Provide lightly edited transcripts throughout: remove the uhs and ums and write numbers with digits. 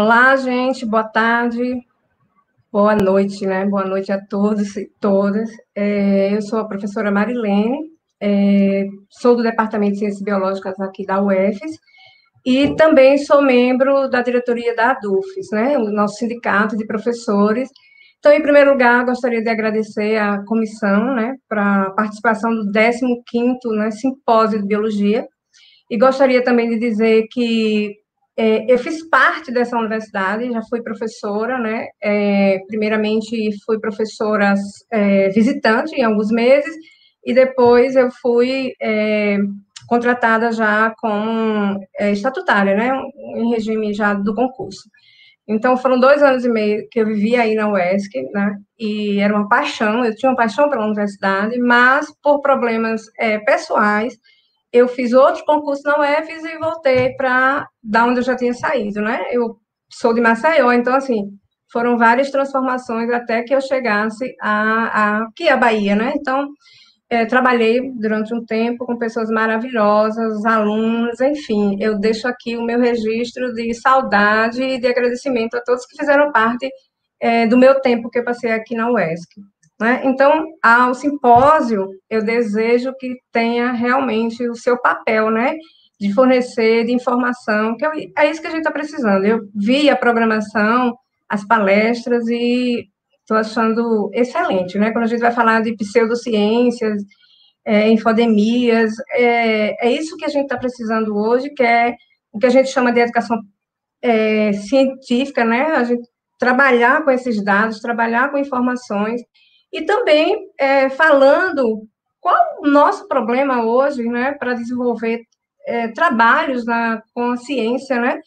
Olá, gente, boa tarde, boa noite, né? Boa noite a todos e todas. Eu sou a professora Marilene, sou do Departamento de Ciências Biológicas aqui da UFES e também sou membro da diretoria da ADUFES, né? O nosso sindicato de professores. Então, em primeiro lugar, gostaria de agradecer à comissão, né, para a participação do 15º, né, Simpósio de Biologia, e gostaria também de dizer que eu fiz parte dessa universidade, já fui professora, né? Primeiramente, fui professora visitante em alguns meses, e depois eu fui contratada já como estatutária, né? Em regime já do concurso. Então, foram 2 anos e meio que eu vivi aí na UESC, né? E era uma paixão, eu tinha uma paixão pela universidade, mas por problemas pessoais, eu fiz outro concurso na UFES e voltei para da onde eu já tinha saído, né? Eu sou de Maceió, então, assim, foram várias transformações até que eu chegasse aqui à Bahia, né? Então, trabalhei durante um tempo com pessoas maravilhosas, alunos, enfim, eu deixo aqui o meu registro de saudade e de agradecimento a todos que fizeram parte do meu tempo que eu passei aqui na UESC. Né? Então, ao simpósio, eu desejo que tenha realmente o seu papel, né, de fornecer de informação, que é isso que a gente está precisando. Eu vi a programação, as palestras, e estou achando excelente, né? Quando a gente vai falar de pseudociências, infodemias, é isso que a gente está precisando hoje, que é o que a gente chama de educação científica, né? A gente trabalhar com esses dados, trabalhar com informações, e também falando qual o nosso problema hoje, né, para desenvolver trabalhos com a ciência, né?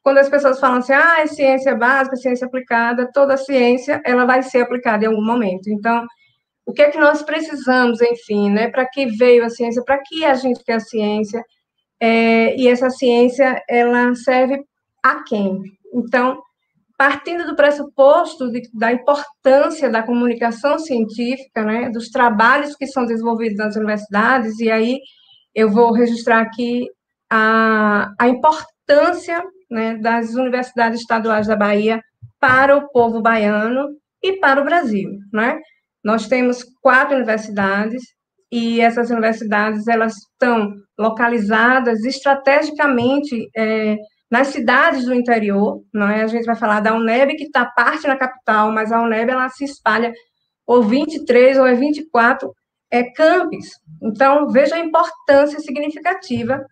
Quando as pessoas falam assim, é ciência básica, ciência aplicada, toda a ciência, ela vai ser aplicada em algum momento. Então, o que é que nós precisamos, enfim, né? Para que veio a ciência? Para que a gente quer a ciência? E essa ciência, ela serve a quem? Então, partindo do pressuposto da importância da comunicação científica, né, dos trabalhos que são desenvolvidos nas universidades, e aí eu vou registrar aqui a importância, né, das universidades estaduais da Bahia para o povo baiano e para o Brasil, né? Nós temos 4 universidades, e essas universidades, elas estão localizadas estrategicamente nas cidades do interior, não é? A gente vai falar da UNEB, que está parte na capital, mas a UNEB, ela se espalha por 23 ou 24 campos. Então, veja a importância significativa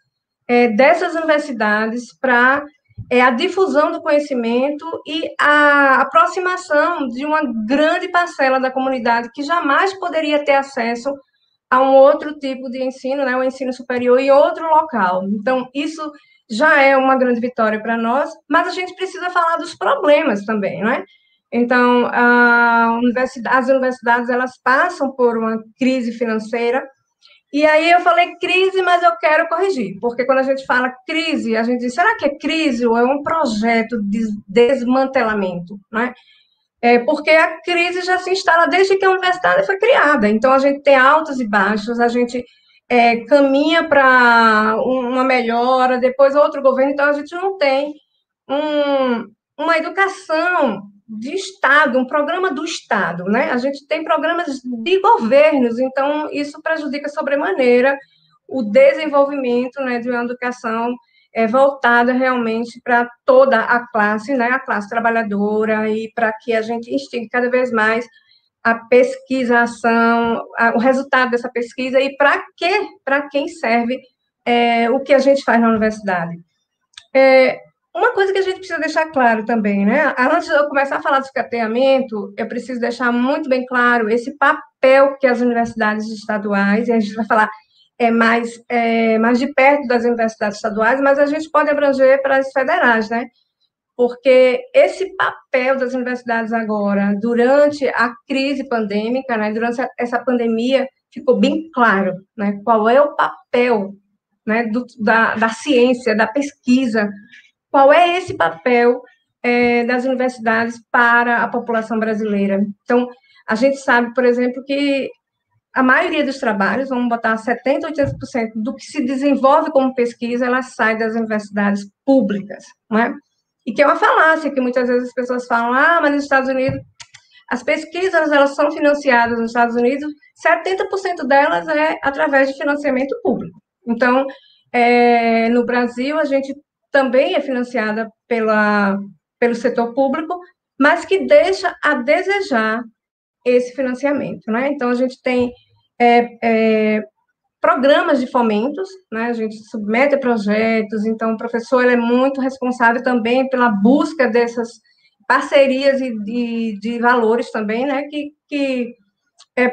dessas universidades para a difusão do conhecimento e a aproximação de uma grande parcela da comunidade que jamais poderia ter acesso a um outro tipo de ensino, né, o ensino superior em outro local. Então, isso já é uma grande vitória para nós, mas a gente precisa falar dos problemas também, não é? Então, as universidades, elas passam por uma crise financeira, e aí eu falei crise, mas eu quero corrigir, porque quando a gente fala crise, a gente diz, será que é crise ou é um projeto de desmantelamento, né? Porque a crise já se instala desde que a universidade foi criada. Então, a gente tem altos e baixos, a gente caminha para uma melhora, depois outro governo, então a gente não tem uma educação de Estado, um programa do Estado, né? A gente tem programas de governos, então isso prejudica sobremaneira o desenvolvimento, né, de uma educação voltada realmente para toda a classe, né, a classe trabalhadora, e para que a gente instigue cada vez mais a pesquisação, o resultado dessa pesquisa, e para quem serve o que a gente faz na universidade. Uma coisa que a gente precisa deixar claro também, né? Antes de eu começar a falar do escateamento, eu preciso deixar muito bem claro esse papel que as universidades estaduais, e a gente vai falar mais de perto das universidades estaduais, mas a gente pode abranger para as federais, né? Porque esse papel das universidades agora, durante a crise pandêmica, né, durante essa pandemia, ficou bem claro, né, qual é o papel, né, da ciência, da pesquisa, qual é esse papel das universidades para a população brasileira. Então, a gente sabe, por exemplo, que a maioria dos trabalhos, vamos botar 70%, 80% do que se desenvolve como pesquisa, ela sai das universidades públicas, não é? e que é uma falácia, que muitas vezes as pessoas falam, mas nos Estados Unidos, as pesquisas, elas são financiadas nos Estados Unidos, 70% delas é através de financiamento público. Então, no Brasil, a gente também é financiada pelo setor público, mas que deixa a desejar esse financiamento, né? Então, a gente tem programas de fomentos, né? A gente submete a projetos, então o professor ele é muito responsável também pela busca dessas parcerias e de valores também, né? Que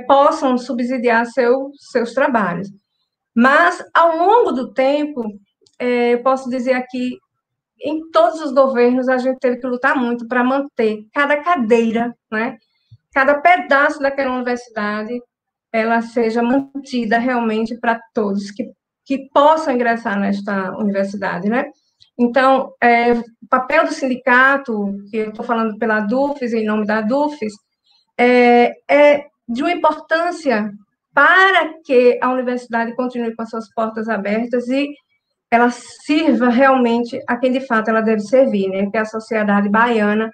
possam subsidiar seus trabalhos. Mas, ao longo do tempo, eu posso dizer aqui, em todos os governos, a gente teve que lutar muito para manter cada cadeira, né? Cada pedaço daquela universidade, ela seja mantida realmente para todos que possam ingressar nesta universidade, né? Então, o papel do sindicato, que eu estou falando pela DUFES, em nome da DUFES, é de uma importância para que a universidade continue com as suas portas abertas e ela sirva realmente a quem de fato ela deve servir, né? Que é a sociedade baiana,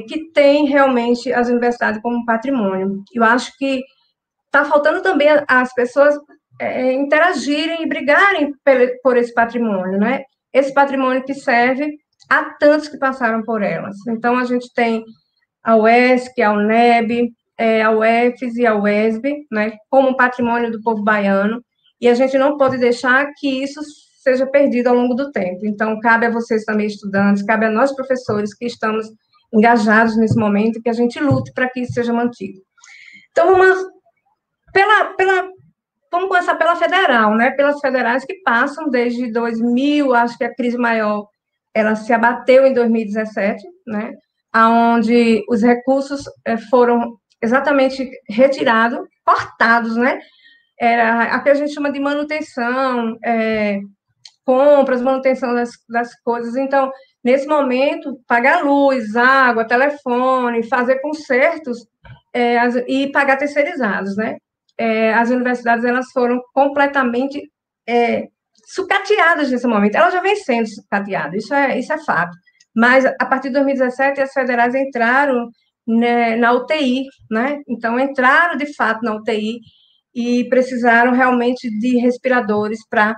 que tem realmente as universidades como patrimônio. Eu acho que está faltando também as pessoas interagirem e brigarem por esse patrimônio, né? Esse patrimônio que serve a tantos que passaram por elas. Então, a gente tem a UESC, a UNEB, a UEFES e a UESB, né, como patrimônio do povo baiano, e a gente não pode deixar que isso seja perdido ao longo do tempo. Então, cabe a vocês também, estudantes, cabe a nós, professores, que estamos engajados nesse momento, que a gente lute para que isso seja mantido. Então, vamos começar pela federal, né? Pelas federais que passam desde 2000, acho que a crise maior, ela se abateu em 2017, né? Onde os recursos foram exatamente retirados, cortados, né? Era a que a gente chama de manutenção, compras, manutenção das coisas. Então, nesse momento, pagar luz, água, telefone, fazer consertos e pagar terceirizados, né? As universidades elas foram completamente sucateadas nesse momento. Elas já vêm sendo sucateadas, isso é fato. Mas, a partir de 2017, as federais entraram, né, na UTI, né? Então, entraram, de fato, na UTI e precisaram realmente de respiradores para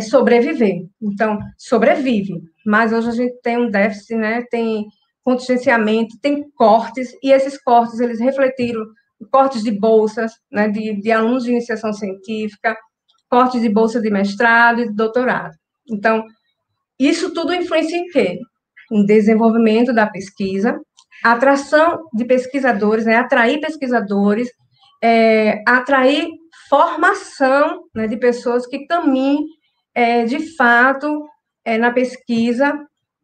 sobreviver. Então, sobrevive. Mas hoje a gente tem um déficit, né? Tem contingenciamento, tem cortes, e esses cortes, eles refletiram cortes de bolsas, né, de alunos de iniciação científica, cortes de bolsa de mestrado e de doutorado. Então, isso tudo influencia em quê? Em desenvolvimento da pesquisa, atração de pesquisadores, né, atrair pesquisadores, atrair formação, né, de pessoas que caminhem, de fato, na pesquisa,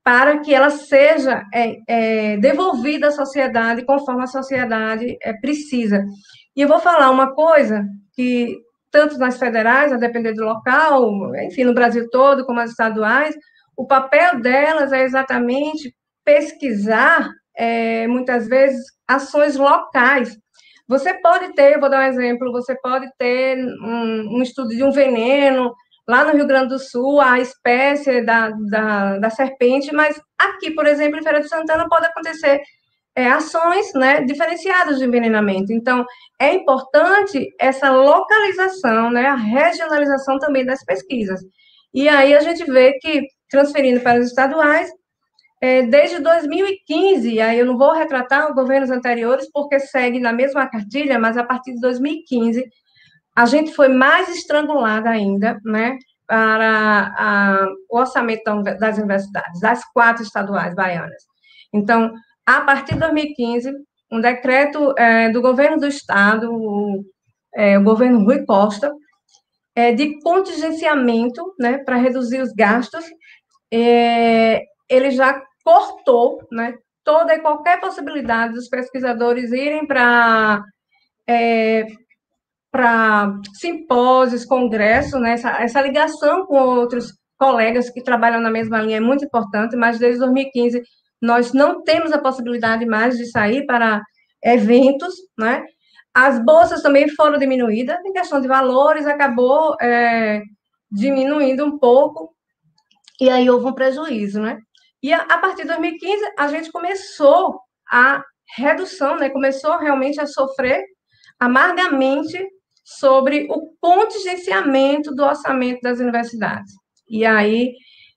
para que ela seja devolvida à sociedade conforme a sociedade precisa. E eu vou falar uma coisa que, tanto nas federais, a depender do local, enfim, no Brasil todo, como as estaduais, o papel delas é exatamente pesquisar, muitas vezes, ações locais. Você pode ter, eu vou dar um exemplo, você pode ter um estudo de um veneno, lá no Rio Grande do Sul, a espécie da serpente, mas aqui, por exemplo, em Feira de Santana, pode acontecer ações, né, diferenciadas de envenenamento. Então, é importante essa localização, né, a regionalização também das pesquisas. E aí a gente vê que, transferindo para os estaduais, desde 2015, aí eu não vou retratar os governos anteriores, porque segue na mesma cartilha, mas a partir de 2015, a gente foi mais estrangulada ainda, né, para o orçamento das universidades, das 4 estaduais baianas. Então, a partir de 2015, um decreto do governo do estado, o governo Rui Costa, de contingenciamento, né, para reduzir os gastos, ele já cortou, né, toda e qualquer possibilidade dos pesquisadores irem para simpósios, congressos, né? Essa ligação com outros colegas que trabalham na mesma linha é muito importante, mas desde 2015 nós não temos a possibilidade mais de sair para eventos, né? As bolsas também foram diminuídas, em questão de valores, acabou diminuindo um pouco, e aí houve um prejuízo, né? E a partir de 2015, a gente começou a redução, né? Começou realmente a sofrer amargamente sobre o contingenciamento do orçamento das universidades. E aí,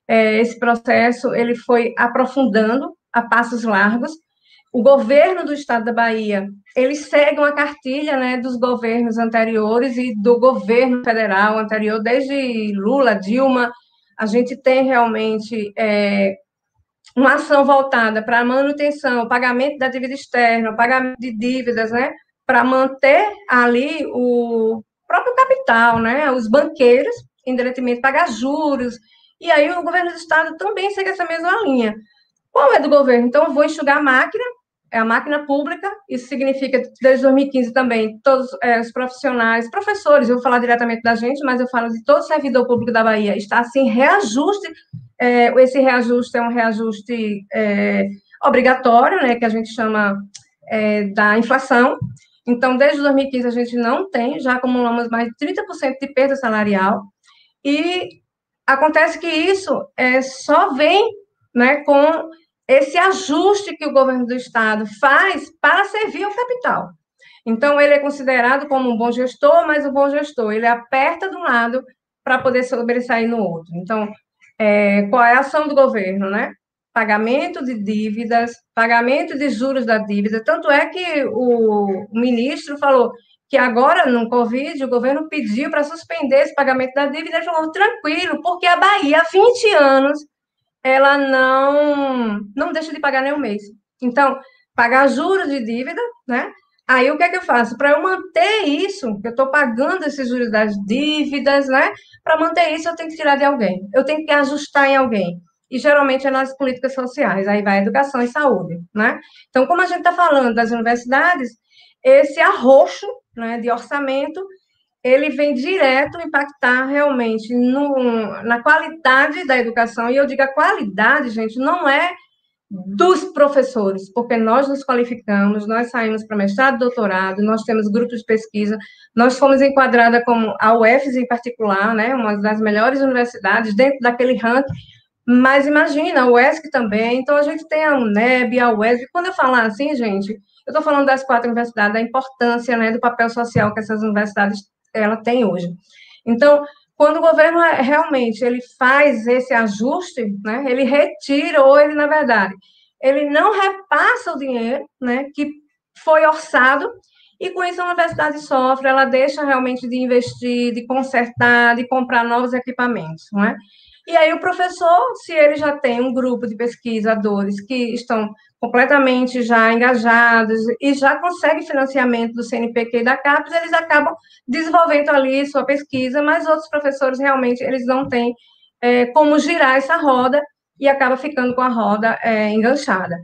esse processo ele foi aprofundando a passos largos. O governo do estado da Bahia, ele segue uma cartilha, né, dos governos anteriores e do governo federal anterior, desde Lula, Dilma, a gente tem realmente uma ação voltada para a manutenção, pagamento da dívida externa, pagamento de dívidas, né, para manter ali o próprio capital, né, os banqueiros, em detrimento de pagar juros, e aí o governo do estado também segue essa mesma linha. Qual é do governo? Então, eu vou enxugar a máquina, é a máquina pública, isso significa, desde 2015 também, todos os profissionais, professores, eu vou falar diretamente da gente, mas eu falo de todo servidor público da Bahia, está assim, reajuste, esse reajuste é um reajuste obrigatório, né, que a gente chama da inflação. Então, desde 2015 a gente não tem, já acumulamos mais de 30% de perda salarial, e acontece que isso só vem, né, com esse ajuste que o governo do estado faz para servir ao capital. Então, ele é considerado como um bom gestor, mas o bom gestor, ele aperta de um lado para poder sobressair no outro. Então, qual é a ação do governo, né? Pagamento de dívidas, pagamento de juros da dívida. Tanto é que o ministro falou que agora, no Covid, o governo pediu para suspender esse pagamento da dívida. Ele falou, tranquilo, porque a Bahia, há 20 anos, ela não deixa de pagar nenhum mês. Então, pagar juros de dívida, né? Aí, o que é que eu faço? Para eu manter isso, eu estou pagando esses juros das dívidas, né? Para manter isso, eu tenho que tirar de alguém. Eu tenho que ajustar em alguém. E, geralmente, é nas políticas sociais. Aí vai educação e saúde, né? Então, como a gente está falando das universidades, esse arroxo, né, de orçamento ele vem direto impactar realmente na qualidade da educação. E eu digo a qualidade, gente, não é dos professores, porque nós nos qualificamos, nós saímos para mestrado, doutorado, nós temos grupos de pesquisa, nós fomos enquadrada como a UFES em particular, né, uma das melhores universidades dentro daquele ranking, mas imagina, a UESC também, então a gente tem a UNEB, a UESB, quando eu falar assim, gente, eu estou falando das 4 universidades, da importância, né, do papel social que essas universidades ela tem hoje. Então, quando o governo realmente ele faz esse ajuste, né, ele retira ou ele, na verdade, ele não repassa o dinheiro, né, que foi orçado, e com isso a universidade sofre, ela deixa realmente de investir, de consertar, de comprar novos equipamentos, não é? E aí o professor, se ele já tem um grupo de pesquisadores que estão completamente já engajados e já consegue financiamento do CNPq e da CAPES, eles acabam desenvolvendo ali sua pesquisa, mas outros professores realmente eles não têm como girar essa roda e acaba ficando com a roda enganchada.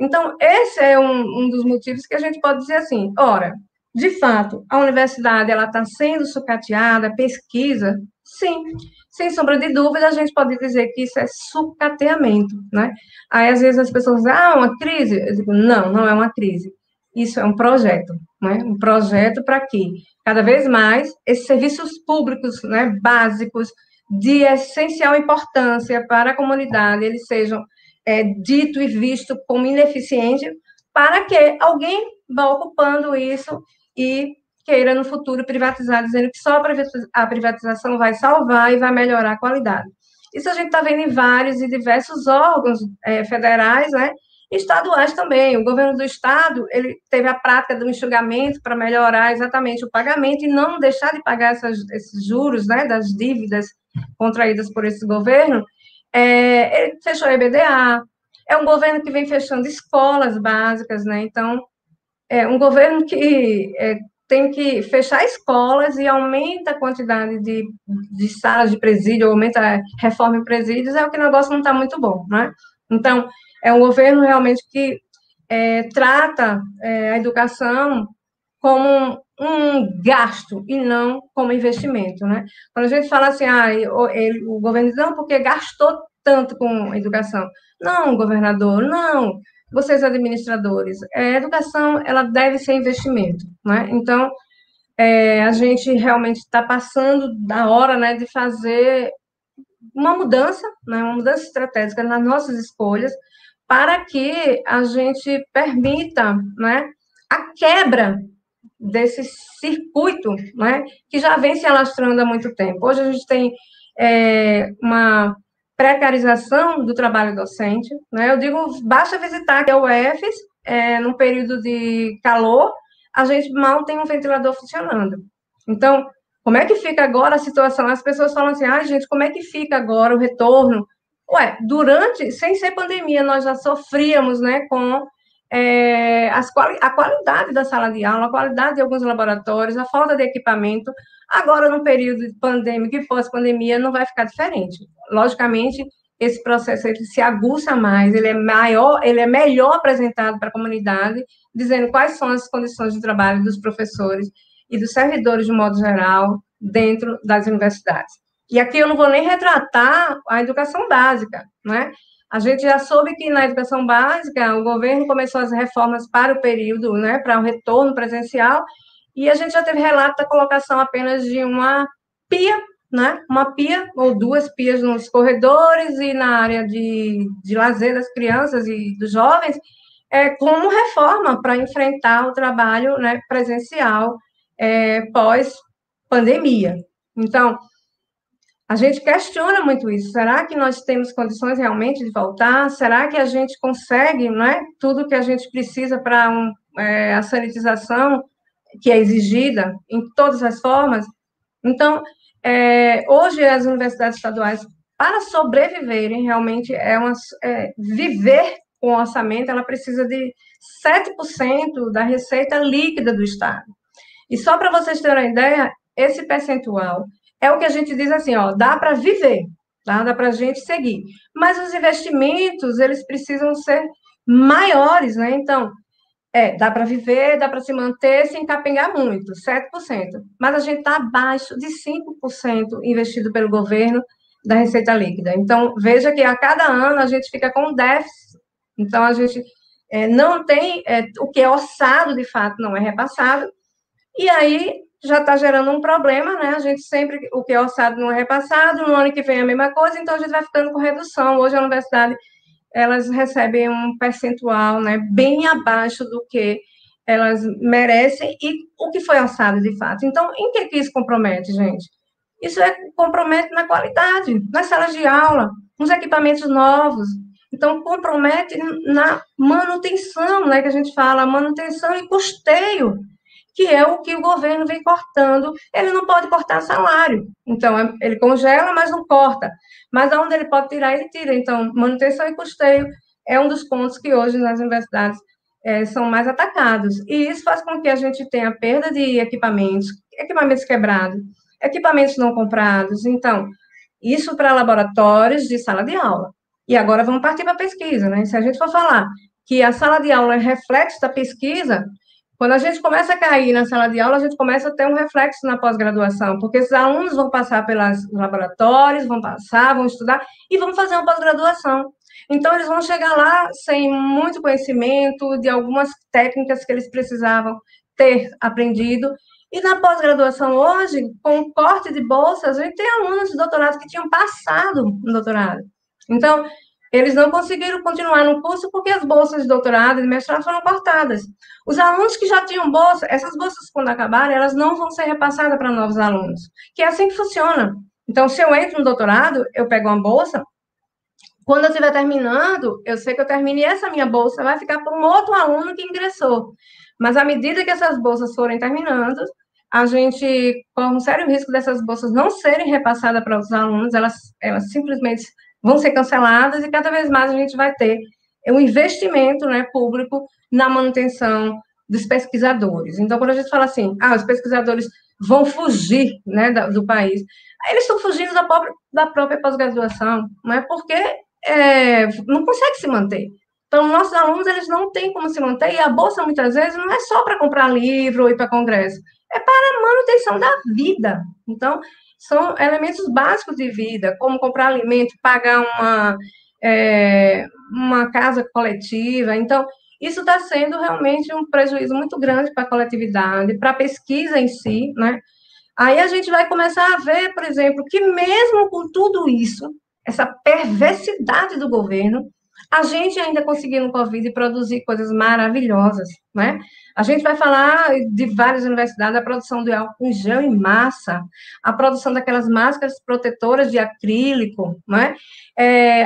Então, esse é um dos motivos que a gente pode dizer assim, ora, de fato, a universidade ela está sendo sucateada, pesquisa, sim, sem sombra de dúvida, a gente pode dizer que isso é sucateamento, né? Aí, às vezes, as pessoas dizem, uma crise? Eu digo, não, não é uma crise. Isso é um projeto, né? Um projeto para que, cada vez mais, esses serviços públicos, né, básicos, de essencial importância para a comunidade, eles sejam dito e visto como ineficiente, para que alguém vá ocupando isso e queira no futuro privatizar, dizendo que só a privatização vai salvar e vai melhorar a qualidade. Isso a gente está vendo em vários e diversos órgãos federais, né? Estaduais também. O governo do estado ele teve a prática do enxugamento para melhorar exatamente o pagamento e não deixar de pagar esses juros, né, das dívidas contraídas por esse governo. Ele fechou a EBDA. É um governo que vem fechando escolas básicas, né? Então, é um governo que tem que fechar escolas e aumenta a quantidade de salas de presídio, aumenta a reforma em presídios, é o que o negócio não está muito bom, né? Então, é um governo realmente que trata a educação como um gasto e não como investimento, né? Quando a gente fala assim, o governo diz, não, porque gastou tanto com a educação. Não, governador, não, vocês administradores, a educação, ela deve ser investimento, né? Então, a gente realmente está passando da hora, né, de fazer uma mudança, né, uma mudança estratégica nas nossas escolhas, para que a gente permita, né, a quebra desse circuito, né, que já vem se alastrando há muito tempo. Hoje a gente tem uma precarização do trabalho docente, né? Eu digo, basta visitar aqui a UFES, no período de calor, a gente mal tem um ventilador funcionando. Então, como é que fica agora a situação? As pessoas falam assim, gente, como é que fica agora o retorno? Ué, sem ser pandemia, nós já sofríamos, né, com a qualidade da sala de aula, a qualidade de alguns laboratórios, a falta de equipamento. Agora, no período pandêmico e pós-pandemia, não vai ficar diferente. Logicamente, esse processo ele se aguça mais, ele é maior, ele é melhor apresentado para a comunidade, dizendo quais são as condições de trabalho dos professores e dos servidores, de modo geral, dentro das universidades. E aqui eu não vou nem retratar a educação básica, né? A gente já soube que na educação básica o governo começou as reformas para o período, né, para o retorno presencial, e a gente já teve relato da colocação apenas de uma pia, né, uma pia ou duas pias nos corredores e na área de lazer das crianças e dos jovens, como reforma para enfrentar o trabalho, né, presencial pós-pandemia. Então, a gente questiona muito isso. Será que nós temos condições realmente de voltar? Será que a gente consegue, não é? Tudo que a gente precisa para a sanitização que é exigida em todas as formas? Então, hoje as universidades estaduais, para sobreviverem, realmente viver com o orçamento, ela precisa de 7% da receita líquida do Estado. E só para vocês terem uma ideia, esse percentual é o que a gente diz assim, ó, dá para viver, tá? Dá para a gente seguir. Mas os investimentos, eles precisam ser maiores, né? Então, dá para viver, dá para se manter sem capengar muito, 7%. Mas a gente está abaixo de 5% investido pelo governo da receita líquida. Então, veja que a cada ano a gente fica com déficit. Então, a gente não tem, o que é orçado, de fato, não é repassado, e aí já está gerando um problema, né? A gente sempre, o que é orçado não é repassado, no ano que vem é a mesma coisa, então a gente vai ficando com redução. Hoje a universidade, elas recebem um percentual, né, bem abaixo do que elas merecem e o que foi orçado de fato. Então, em que isso compromete, gente? Isso compromete na qualidade, nas salas de aula, nos equipamentos novos. Então, compromete na manutenção, né, que a gente fala, manutenção e custeio, que é o que o governo vem cortando. Ele não pode cortar salário, então ele congela, mas não corta. Mas aonde ele pode tirar, ele tira. Então, manutenção e custeio é um dos pontos que hoje nas universidades são mais atacados. E isso faz com que a gente tenha perda de equipamentos, equipamentos quebrados, equipamentos não comprados. Então, isso para laboratórios de sala de aula. E agora vamos partir para a pesquisa, né? Se a gente for falar que a sala de aula é reflexo da pesquisa, quando a gente começa a cair na sala de aula, a gente começa a ter um reflexo na pós-graduação, porque esses alunos vão passar pelos laboratórios, vão passar, vão estudar e vão fazer uma pós-graduação. Então, eles vão chegar lá sem muito conhecimento de algumas técnicas que eles precisavam ter aprendido. E na pós-graduação hoje, com o corte de bolsas, a gente tem alunos de doutorado que tinham passado no doutorado. Então, eles não conseguiram continuar no curso porque as bolsas de doutorado e de mestrado foram cortadas. Os alunos que já tinham bolsa, essas bolsas, quando acabarem, elas não vão ser repassadas para novos alunos, que é assim que funciona. Então, se eu entro no doutorado, eu pego uma bolsa, quando eu estiver terminando, eu sei que eu terminei, essa minha bolsa vai ficar para um outro aluno que ingressou. Mas, à medida que essas bolsas forem terminando, a gente corre um sério risco dessas bolsas não serem repassadas para os alunos, elas simplesmente vão ser canceladas e cada vez mais a gente vai ter um investimento, né, público na manutenção dos pesquisadores. Então, quando a gente fala assim, os pesquisadores vão fugir, né, do país, eles estão fugindo da própria pós-graduação, não é? Porque não consegue se manter. Então, nossos alunos, eles não têm como se manter, e a bolsa, muitas vezes, não é só para comprar livro ou ir para congresso, é para a manutenção da vida. Então, são elementos básicos de vida, como comprar alimento, pagar uma casa coletiva. Então, isso está sendo realmente um prejuízo muito grande para a coletividade, para a pesquisa em si, né? Aí a gente vai começar a ver, por exemplo, que mesmo com tudo isso, essa perversidade do governo, a gente ainda conseguiu no Covid produzir coisas maravilhosas, né? A gente vai falar de várias universidades, a produção de álcool em gel em massa, a produção daquelas máscaras protetoras de acrílico, né?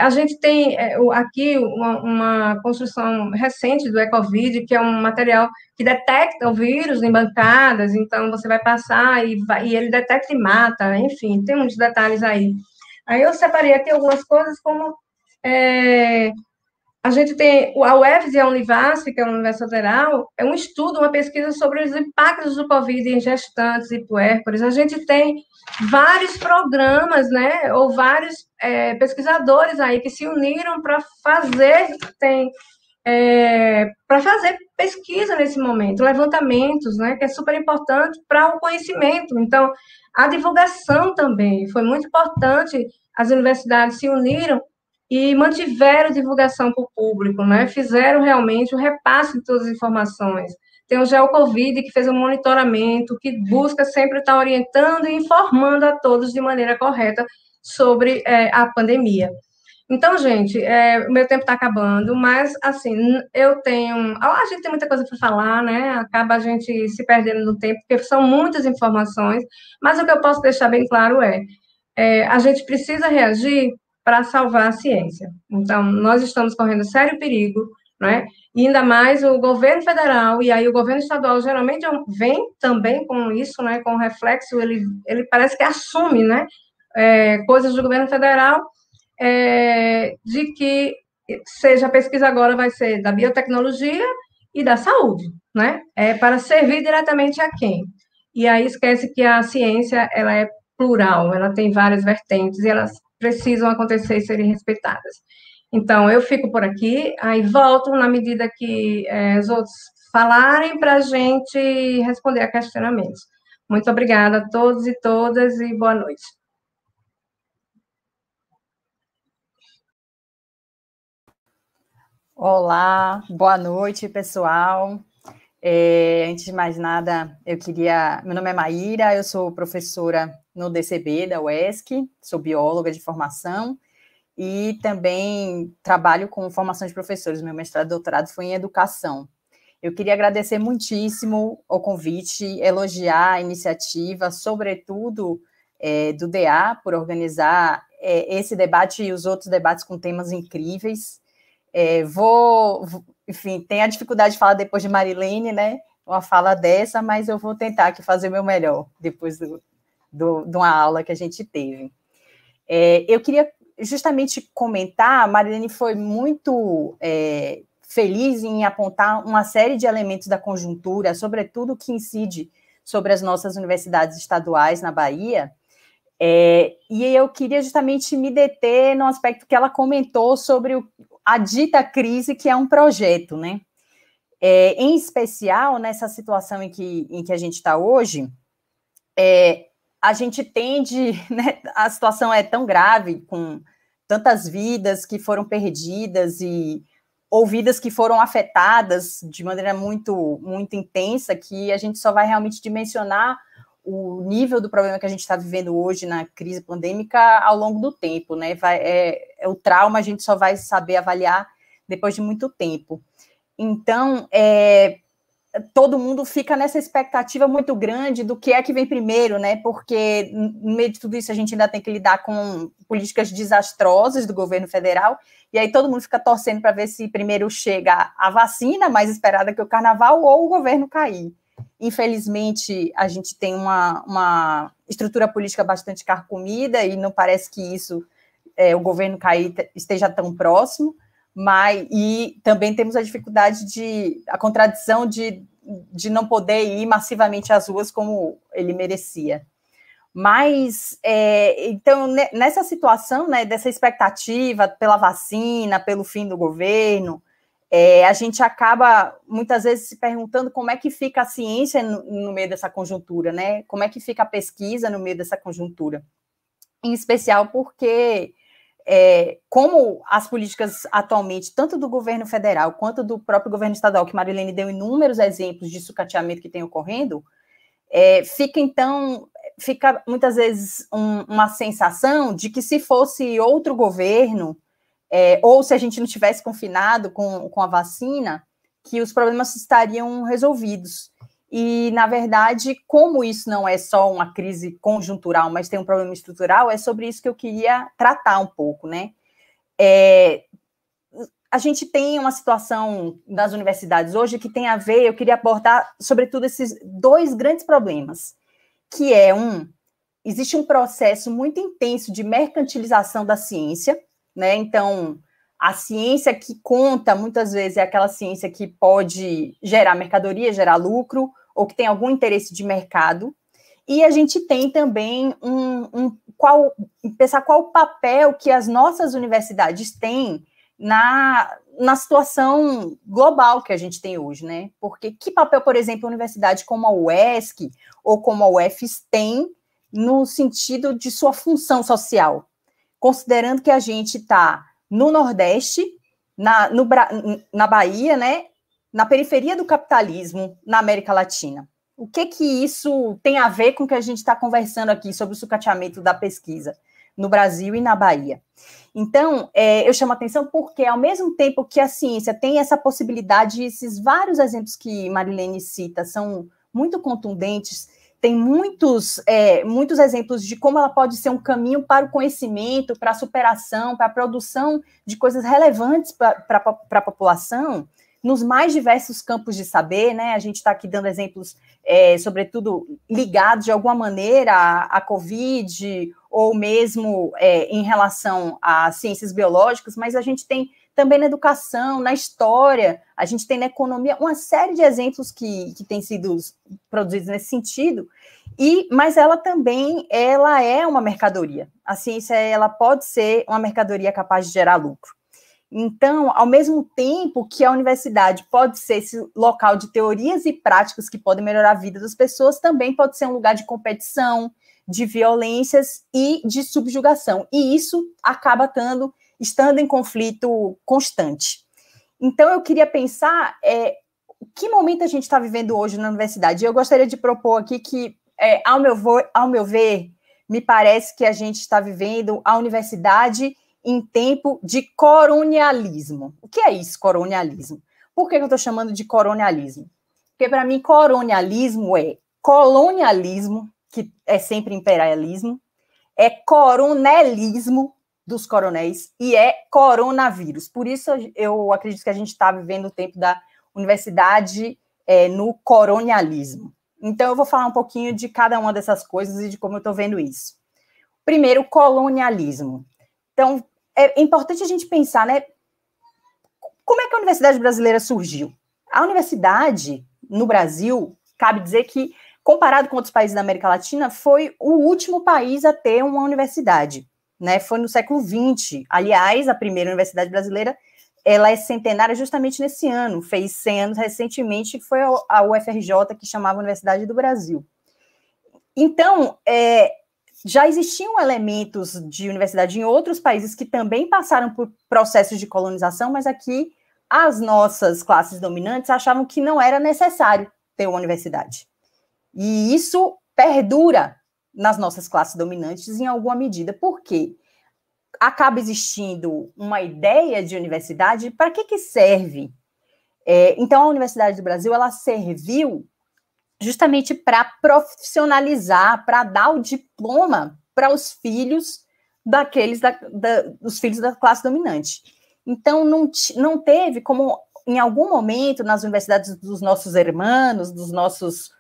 A gente tem aqui uma construção recente do Ecovid, que é um material que detecta o vírus em bancadas, então você vai passar e ele detecta e mata, enfim, tem muitos detalhes aí. Aí eu separei aqui algumas coisas como a gente tem a UFES e a Univasf, que é a Universidade Federal, é um estudo, uma pesquisa sobre os impactos do Covid em gestantes e puérperas. A gente tem vários programas, né, ou vários pesquisadores aí que se uniram para fazer, para fazer pesquisa nesse momento, levantamentos, né, que é super importante para o conhecimento. Então, a divulgação também foi muito importante, as universidades se uniram e mantiveram divulgação para o público, né, fizeram realmente o repasse de todas as informações. Tem o GeoCovid, que fez um monitoramento, que busca sempre estar orientando e informando a todos de maneira correta sobre a pandemia. Então, gente, o meu tempo está acabando, mas, assim, eu tenho... A gente tem muita coisa para falar, né? Acaba a gente se perdendo no tempo, porque são muitas informações, mas o que eu posso deixar bem claro a gente precisa reagir para salvar a ciência. Então, nós estamos correndo sério perigo, né? E ainda mais o governo federal, e aí o governo estadual geralmente vem também com isso, né? Com o reflexo, ele parece que assume, né? Coisas do governo federal, de que seja a pesquisa agora vai ser da biotecnologia e da saúde, né? Para servir diretamente a quem? E aí esquece que a ciência, ela é plural, ela tem várias vertentes e elas precisam acontecer e serem respeitadas. Então, eu fico por aqui, aí volto na medida que os outros falarem para a gente responder a questionamentos. Muito obrigada a todos e todas e boa noite. Olá, boa noite, pessoal. Antes de mais nada, meu nome é Maíra, eu sou professora no DCB da UESC, sou bióloga de formação e também trabalho com formação de professores. Meu mestrado e doutorado foi em educação. Eu queria agradecer muitíssimo o convite, elogiar a iniciativa, sobretudo do DA, por organizar esse debate e os outros debates com temas incríveis. Enfim, tem a dificuldade de falar depois de Marilene, né? Uma fala dessa, mas eu vou tentar aqui fazer o meu melhor depois de uma aula que a gente teve. Eu queria justamente comentar, a Marilene foi muito feliz em apontar uma série de elementos da conjuntura, sobretudo que incide sobre as nossas universidades estaduais na Bahia, e eu queria justamente me deter no aspecto que ela comentou sobre a dita crise, que é um projeto, né? Em especial, nessa situação em que a gente está hoje, a gente tende, né, a situação é tão grave, com tantas vidas que foram perdidas ou vidas que foram afetadas de maneira muito, muito intensa, que a gente só vai realmente dimensionar o nível do problema que a gente está vivendo hoje na crise pandêmica ao longo do tempo, né? O trauma a gente só vai saber avaliar depois de muito tempo. Então, todo mundo fica nessa expectativa muito grande do que é que vem primeiro, né? Porque no meio de tudo isso a gente ainda tem que lidar com políticas desastrosas do governo federal, e aí todo mundo fica torcendo para ver se primeiro chega a vacina, mais esperada que o carnaval, ou o governo cair. Infelizmente, a gente tem uma estrutura política bastante carcomida e não parece que isso, o governo cair, esteja tão próximo, e também temos a dificuldade a contradição de não poder ir massivamente às ruas como ele merecia. Mas, então, nessa situação, né, dessa expectativa pela vacina, pelo fim do governo, a gente acaba, muitas vezes, se perguntando como é que fica a ciência no meio dessa conjuntura, né? Como é que fica a pesquisa no meio dessa conjuntura? Em especial porque, como as políticas atualmente, tanto do governo federal quanto do próprio governo estadual, que Marilene deu inúmeros exemplos de sucateamento que tem ocorrendo, fica, então, fica muitas vezes uma sensação de que se fosse outro governo, ou se a gente não tivesse confinado com a vacina, que os problemas estariam resolvidos. E, na verdade, como isso não é só uma crise conjuntural, mas tem um problema estrutural, é sobre isso que eu queria tratar um pouco, né? A gente tem uma situação das universidades hoje que tem a ver, eu queria abordar, sobretudo, esses dois grandes problemas, que existe um processo muito intenso de mercantilização da ciência, né? Então, a ciência que conta, muitas vezes, é aquela ciência que pode gerar mercadoria, gerar lucro, ou que tem algum interesse de mercado. E a gente tem também pensar qual o papel que as nossas universidades têm na situação global que a gente tem hoje, né? Porque que papel, por exemplo, a universidade como a UESC ou como a UFES tem no sentido de sua função social, considerando que a gente está no Nordeste, na Bahia, né? Na periferia do capitalismo na América Latina. O que isso tem a ver com o que a gente está conversando aqui sobre o sucateamento da pesquisa no Brasil e na Bahia? Então, eu chamo a atenção porque, ao mesmo tempo que a ciência tem essa possibilidade, esses vários exemplos que Marilene cita são muito contundentes, tem muitos exemplos de como ela pode ser um caminho para o conhecimento, para a superação, para a produção de coisas relevantes para a população, nos mais diversos campos de saber, né? A gente está aqui dando exemplos, sobretudo, ligados de alguma maneira à Covid, ou mesmo em relação às ciências biológicas, mas a gente tem também na educação, na história, a gente tem na economia, uma série de exemplos que têm sido produzidos nesse sentido, mas ela também é uma mercadoria. A ciência ela pode ser uma mercadoria capaz de gerar lucro. Então, ao mesmo tempo que a universidade pode ser esse local de teorias e práticas que podem melhorar a vida das pessoas, também pode ser um lugar de competição, de violências e de subjugação. E isso acaba estando em conflito constante. Então, eu queria pensar que momento a gente está vivendo hoje na universidade. Eu gostaria de propor aqui que, ao meu ver, me parece que a gente está vivendo a universidade em tempo de coronialismo. O que é isso, coronialismo? Por que eu estou chamando de coronialismo? Porque, para mim, coronialismo é colonialismo, que é sempre imperialismo, é coronelismo dos coronéis e é coronavírus. Por isso, eu acredito que a gente está vivendo o tempo da universidade no coronialismo. Então, eu vou falar um pouquinho de cada uma dessas coisas e de como eu estou vendo isso. Primeiro, colonialismo. Então, é importante a gente pensar, né? Como é que a universidade brasileira surgiu? A universidade, no Brasil, cabe dizer que, comparado com outros países da América Latina, foi o último país a ter uma universidade, né? Foi no século XX. Aliás, a primeira universidade brasileira, ela é centenária justamente nesse ano, fez 100 anos recentemente, que foi a UFRJ, que chamava Universidade do Brasil. Então, já existiam elementos de universidade em outros países que também passaram por processos de colonização, mas aqui as nossas classes dominantes achavam que não era necessário ter uma universidade. E isso perdura nas nossas classes dominantes em alguma medida. Por quê? Acaba existindo uma ideia de universidade, para que serve? Então, a Universidade do Brasil, ela serviu justamente para profissionalizar, para dar o diploma para os filhos dos filhos da classe dominante. Então, não teve como, em algum momento, nas universidades dos nossos irmãos, dos nossos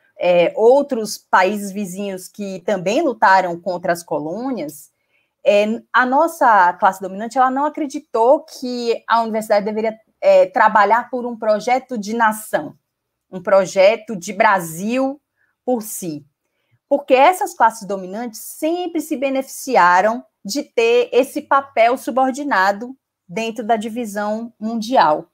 outros países vizinhos que também lutaram contra as colônias, a nossa classe dominante ela não acreditou que a universidade deveria trabalhar por um projeto de nação, um projeto de Brasil por si. Porque essas classes dominantes sempre se beneficiaram de ter esse papel subordinado dentro da divisão mundial.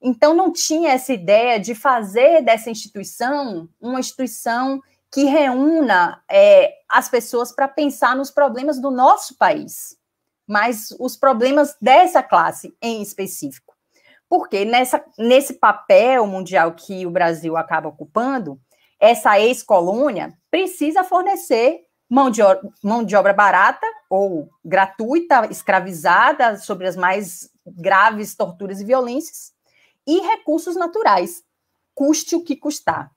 Então, não tinha essa ideia de fazer dessa instituição uma instituição que reúna as pessoas para pensar nos problemas do nosso país, mas os problemas dessa classe em específico. Porque nesse papel mundial que o Brasil acaba ocupando, essa ex-colônia precisa fornecer mão de obra barata ou gratuita, escravizada, sobre as mais graves torturas e violências, e recursos naturais, custe o que custar.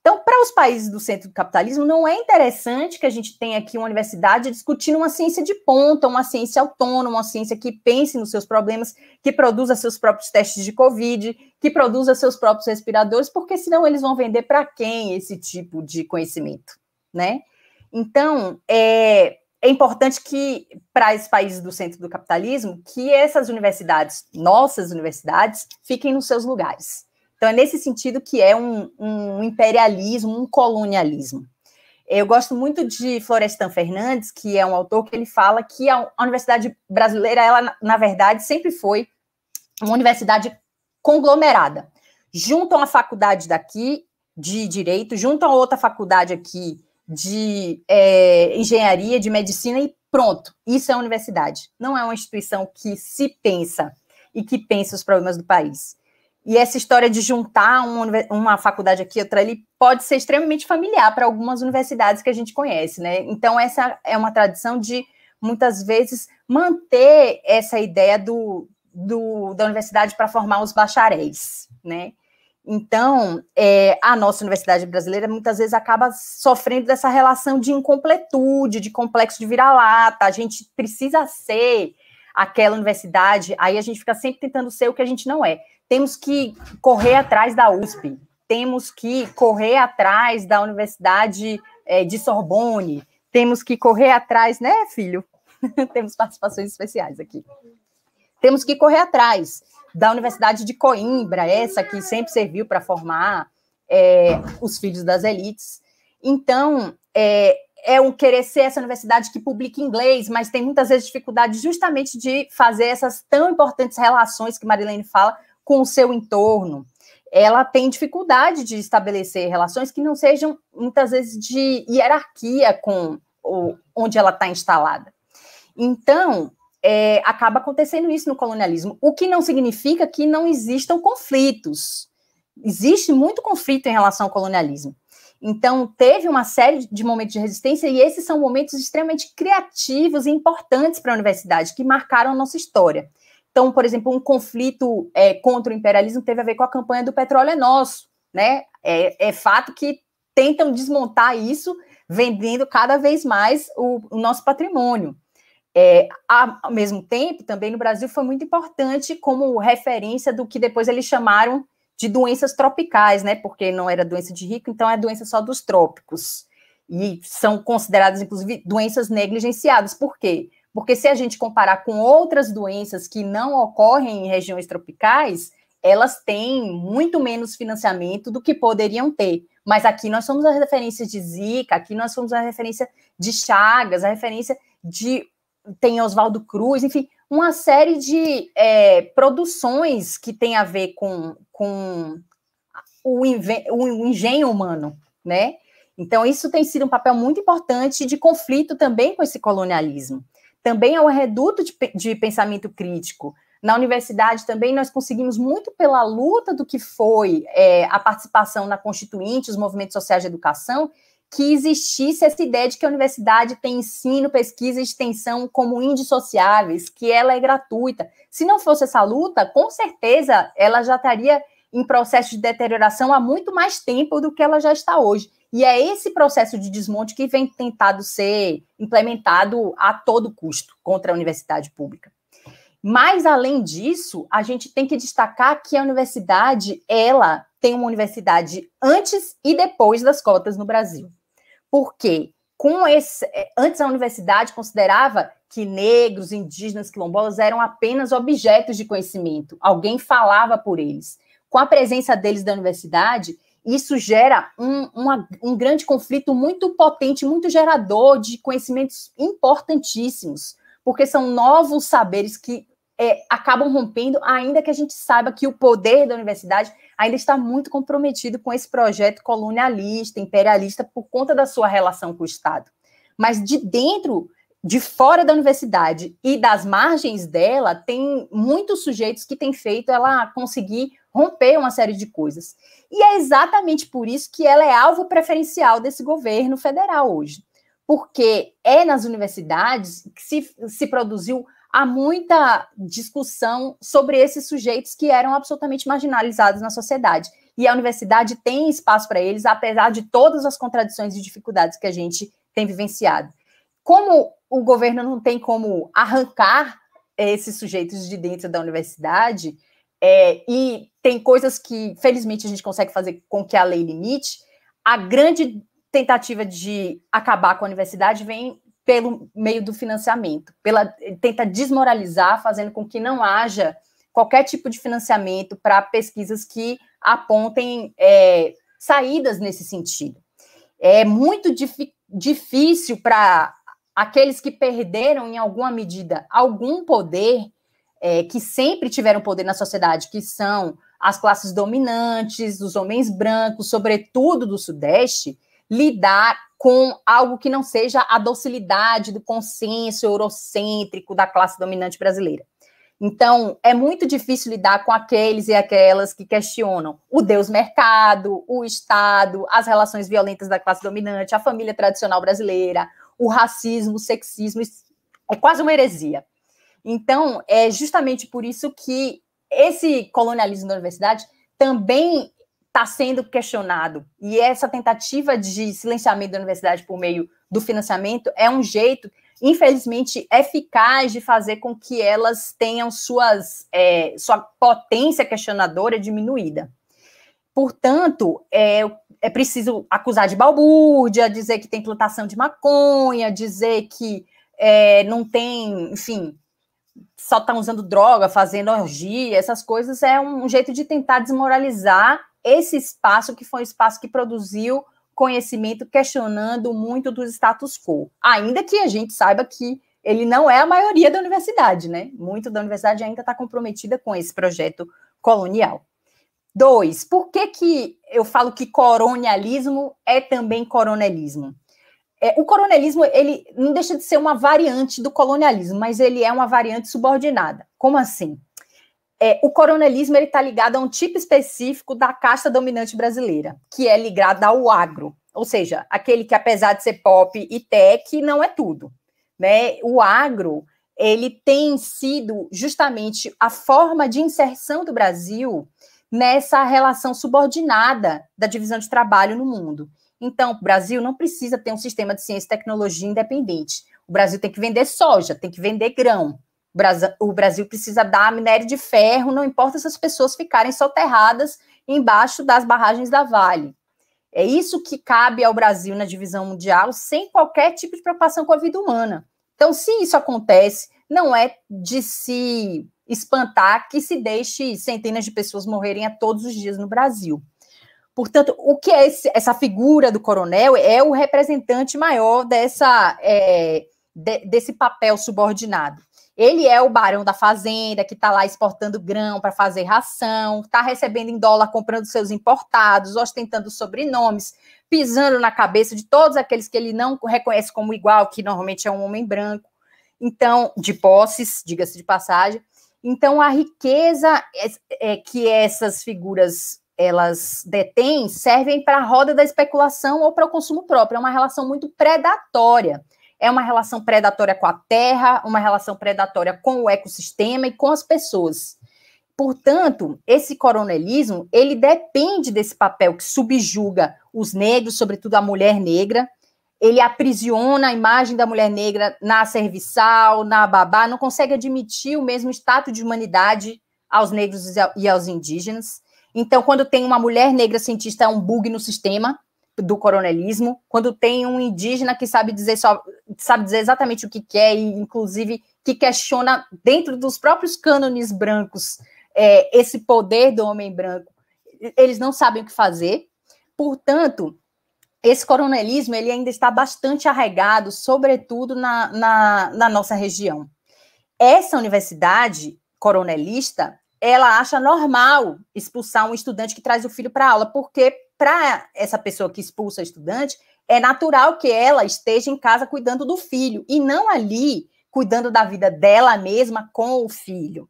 Então, para os países do centro do capitalismo, não é interessante que a gente tenha aqui uma universidade discutindo uma ciência de ponta, uma ciência autônoma, uma ciência que pense nos seus problemas, que produza seus próprios testes de Covid, que produza seus próprios respiradores, porque senão eles vão vender para quem esse tipo de conhecimento, né? Então, é importante que, para os países do centro do capitalismo, que essas universidades, nossas universidades, fiquem nos seus lugares. Então, é nesse sentido que é um imperialismo, um colonialismo. Eu gosto muito de Florestan Fernandes, que é um autor que ele fala que a universidade brasileira, ela, na verdade, sempre foi uma universidade conglomerada. Junto a uma faculdade daqui de Direito, junto a outra faculdade aqui de Engenharia, de Medicina, e pronto, isso é a universidade. Não é uma instituição que se pensa e que pensa os problemas do país. E essa história de juntar uma faculdade aqui e outra ali pode ser extremamente familiar para algumas universidades que a gente conhece, né? Então, essa é uma tradição de, muitas vezes, manter essa ideia da universidade para formar os bacharéis, né? Então, a nossa universidade brasileira, muitas vezes, acaba sofrendo dessa relação de incompletude, de complexo de vira-lata. A gente precisa ser aquela universidade, aí a gente fica sempre tentando ser o que a gente não é. Temos que correr atrás da USP, temos que correr atrás da Universidade de Sorbonne, temos que correr atrás, né, filho? Temos participações especiais aqui. Temos que correr atrás da Universidade de Coimbra, essa que sempre serviu para formar os filhos das elites. Então, querer ser essa universidade que publica em inglês, mas tem muitas vezes dificuldade justamente de fazer essas tão importantes relações que Marilene fala com o seu entorno. Ela tem dificuldade de estabelecer relações que não sejam, muitas vezes, de hierarquia com onde ela está instalada. Então, acaba acontecendo isso no colonialismo, o que não significa que não existam conflitos. Existe muito conflito em relação ao colonialismo. Então, teve uma série de momentos de resistência, e esses são momentos extremamente criativos e importantes para a universidade, que marcaram a nossa história. Então, por exemplo, um conflito contra o imperialismo teve a ver com a campanha do Petróleo é Nosso, né? É fato que tentam desmontar isso, vendendo cada vez mais o nosso patrimônio. Ao mesmo tempo, também no Brasil foi muito importante como referência do que depois eles chamaram de doenças tropicais, né? Porque não era doença de rico, então é doença só dos trópicos. E são consideradas, inclusive, doenças negligenciadas. Por quê? Porque se a gente comparar com outras doenças que não ocorrem em regiões tropicais, elas têm muito menos financiamento do que poderiam ter. Mas aqui nós somos a referência de Zika, aqui nós somos a referência de Chagas, a referência de... tem Oswaldo Cruz, enfim, uma série de produções que tem a ver com o engenho humano, né? Então, isso tem sido um papel muito importante de conflito também com esse colonialismo. Também é um reduto de pensamento crítico. Na universidade também nós conseguimos muito pela luta do que foi a participação na Constituinte, os movimentos sociais de educação, que existisse essa ideia de que a universidade tem ensino, pesquisa e extensão como indissociáveis, que ela é gratuita. Se não fosse essa luta, com certeza ela já estaria em processo de deterioração há muito mais tempo do que ela já está hoje. E é esse processo de desmonte que vem tentado ser implementado a todo custo contra a universidade pública. Mas, além disso, a gente tem que destacar que a universidade, ela tem uma universidade antes e depois das cotas no Brasil. Por quê? Antes a universidade considerava que negros, indígenas, quilombolas eram apenas objetos de conhecimento. Alguém falava por eles. Com a presença deles da universidade, isso gera um grande conflito muito potente, muito gerador de conhecimentos importantíssimos, porque são novos saberes que acabam rompendo, ainda que a gente saiba que o poder da universidade ainda está muito comprometido com esse projeto colonialista, imperialista, por conta da sua relação com o Estado. Mas de fora da universidade e das margens dela, tem muitos sujeitos que têm feito ela conseguir romper uma série de coisas. E é exatamente por isso que ela é alvo preferencial desse governo federal hoje. porque é nas universidades que se produziu há muita discussão sobre esses sujeitos que eram absolutamente marginalizados na sociedade. E a universidade tem espaço para eles, apesar de todas as contradições e dificuldades que a gente tem vivenciado. Como o governo não tem como arrancar esses sujeitos de dentro da universidade, e tem coisas que, felizmente, a gente consegue fazer com que a lei limite, a grande tentativa de acabar com a universidade vem pelo meio do financiamento, tenta desmoralizar, fazendo com que não haja qualquer tipo de financiamento para pesquisas que apontem saídas nesse sentido. É muito difícil para aqueles que perderam, em alguma medida, algum poder, que sempre tiveram poder na sociedade, que são as classes dominantes, os homens brancos, sobretudo do Sudeste, lidar com algo que não seja a docilidade do consenso eurocêntrico da classe dominante brasileira. Então, é muito difícil lidar com aqueles e aquelas que questionam o Deus mercado, o Estado, as relações violentas da classe dominante, a família tradicional brasileira, o racismo, o sexismo. É quase uma heresia. Então, é justamente por isso que esse colonialismo da universidade também está sendo questionado. E essa tentativa de silenciamento da universidade por meio do financiamento é um jeito, infelizmente, eficaz de fazer com que elas tenham sua potência questionadora diminuída. Portanto, é preciso acusar de balbúrdia, dizer que tem plantação de maconha, dizer que não tem, enfim, só estão usando droga, fazendo orgia, essas coisas, é um jeito de tentar desmoralizar esse espaço, que foi um espaço que produziu conhecimento questionando muito do status quo. Ainda que a gente saiba que ele não é a maioria da universidade, né? Muito da universidade ainda está comprometida com esse projeto colonial. 2, por que eu falo que colonialismo é também coronelismo? O coronelismo, ele não deixa de ser uma variante do colonialismo, mas ele é uma variante subordinada. Como assim? O coronelismo está ligado a um tipo específico da casta dominante brasileira, que é ligada ao agro, ou seja, aquele que, apesar de ser pop e tech, não é tudo, né? O agro, ele tem sido justamente a forma de inserção do Brasil nessa relação subordinada da divisão de trabalho no mundo. Então, o Brasil não precisa ter um sistema de ciência e tecnologia independente. O Brasil tem que vender soja, tem que vender grão. O Brasil precisa dar minério de ferro, não importa se as pessoas ficarem soterradas embaixo das barragens da Vale. É isso que cabe ao Brasil na divisão mundial, sem qualquer tipo de preocupação com a vida humana. Então, se isso acontece, não é de se espantar que se deixe centenas de pessoas morrerem a todos os dias no Brasil. Portanto, o que é essa figura do coronel é o representante maior desse papel subordinado. Ele é o barão da fazenda, que está lá exportando grão para fazer ração, está recebendo em dólar, comprando seus importados, ostentando sobrenomes, pisando na cabeça de todos aqueles que ele não reconhece como igual, que normalmente é um homem branco. Então, de posses, diga-se de passagem. Então, a riqueza que essas figuras elas detêm servem para a roda da especulação ou para o consumo próprio. É uma relação muito predatória. É uma relação predatória com a terra, uma relação predatória com o ecossistema e com as pessoas. Portanto, esse coronelismo, ele depende desse papel que subjuga os negros, sobretudo a mulher negra. Ele aprisiona a imagem da mulher negra na serviçal, na babá, não consegue admitir o mesmo status de humanidade aos negros e aos indígenas. Então, quando tem uma mulher negra cientista, é um bug no sistema do coronelismo. Quando tem um indígena que sabe dizer exatamente o que quer e, inclusive, que questiona dentro dos próprios cânones brancos esse poder do homem branco, eles não sabem o que fazer. Portanto, esse coronelismo ele ainda está bastante arraigado, sobretudo na nossa região. Essa universidade coronelista, ela acha normal expulsar um estudante que traz o filho para a aula, porque para essa pessoa que expulsa o estudante, é natural que ela esteja em casa cuidando do filho, e não ali cuidando da vida dela mesma com o filho.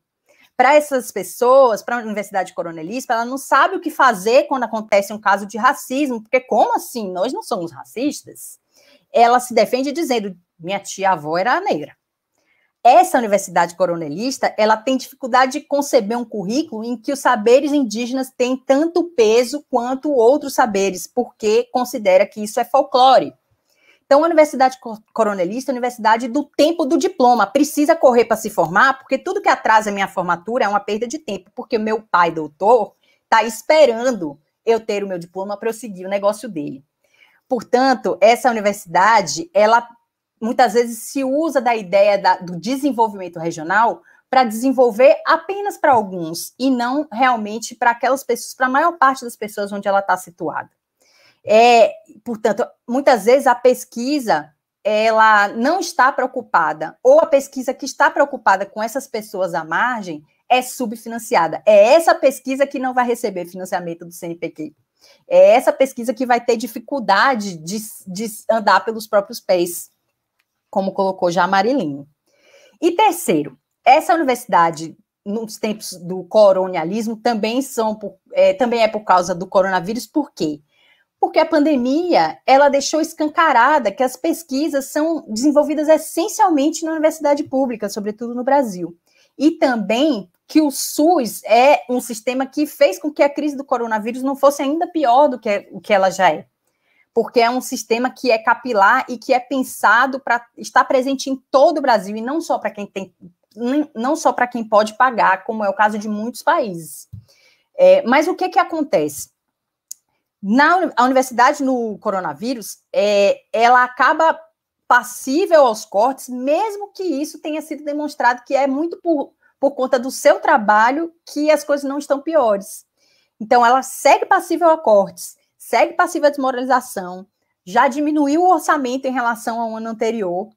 Para essas pessoas, para a Universidade Coronelista, ela não sabe o que fazer quando acontece um caso de racismo, porque como assim? Nós não somos racistas? ela se defende dizendo, minha tia-avó era negra. Essa universidade coronelista, ela tem dificuldade de conceber um currículo em que os saberes indígenas têm tanto peso quanto outros saberes, porque considera que isso é folclore. Então, a universidade coronelista é a universidade do tempo do diploma, precisa correr para se formar, porque tudo que atrasa a minha formatura é uma perda de tempo, porque o meu pai, doutor, está esperando eu ter o meu diploma para eu seguir o negócio dele. Portanto, essa universidade, ela muitas vezes se usa da ideia do desenvolvimento regional para desenvolver apenas para alguns e não realmente para aquelas pessoas, para a maior parte das pessoas onde ela está situada. Portanto, muitas vezes a pesquisa ela não está preocupada, ou a pesquisa que está preocupada com essas pessoas à margem é subfinanciada. É essa pesquisa que não vai receber financiamento do CNPq. É essa pesquisa que vai ter dificuldade de andar pelos próprios pés, como colocou já a Marilene. E terceiro, essa universidade, nos tempos do colonialismo, também é por causa do coronavírus. Por quê? Porque a pandemia, ela deixou escancarada que as pesquisas são desenvolvidas essencialmente na universidade pública, sobretudo no Brasil. E também que o SUS é um sistema que fez com que a crise do coronavírus não fosse ainda pior do que o que ela já é. Porque é um sistema que é capilar e que é pensado para estar presente em todo o Brasil, e não só para quem tem, não só para quem pode pagar, como é o caso de muitos países. Mas o que acontece? A universidade no coronavírus, ela acaba passível aos cortes, mesmo que isso tenha sido demonstrado que é muito por conta do seu trabalho que as coisas não estão piores. Então, ela segue passível a cortes, segue passível a desmoralização, já diminuiu o orçamento em relação ao ano anterior,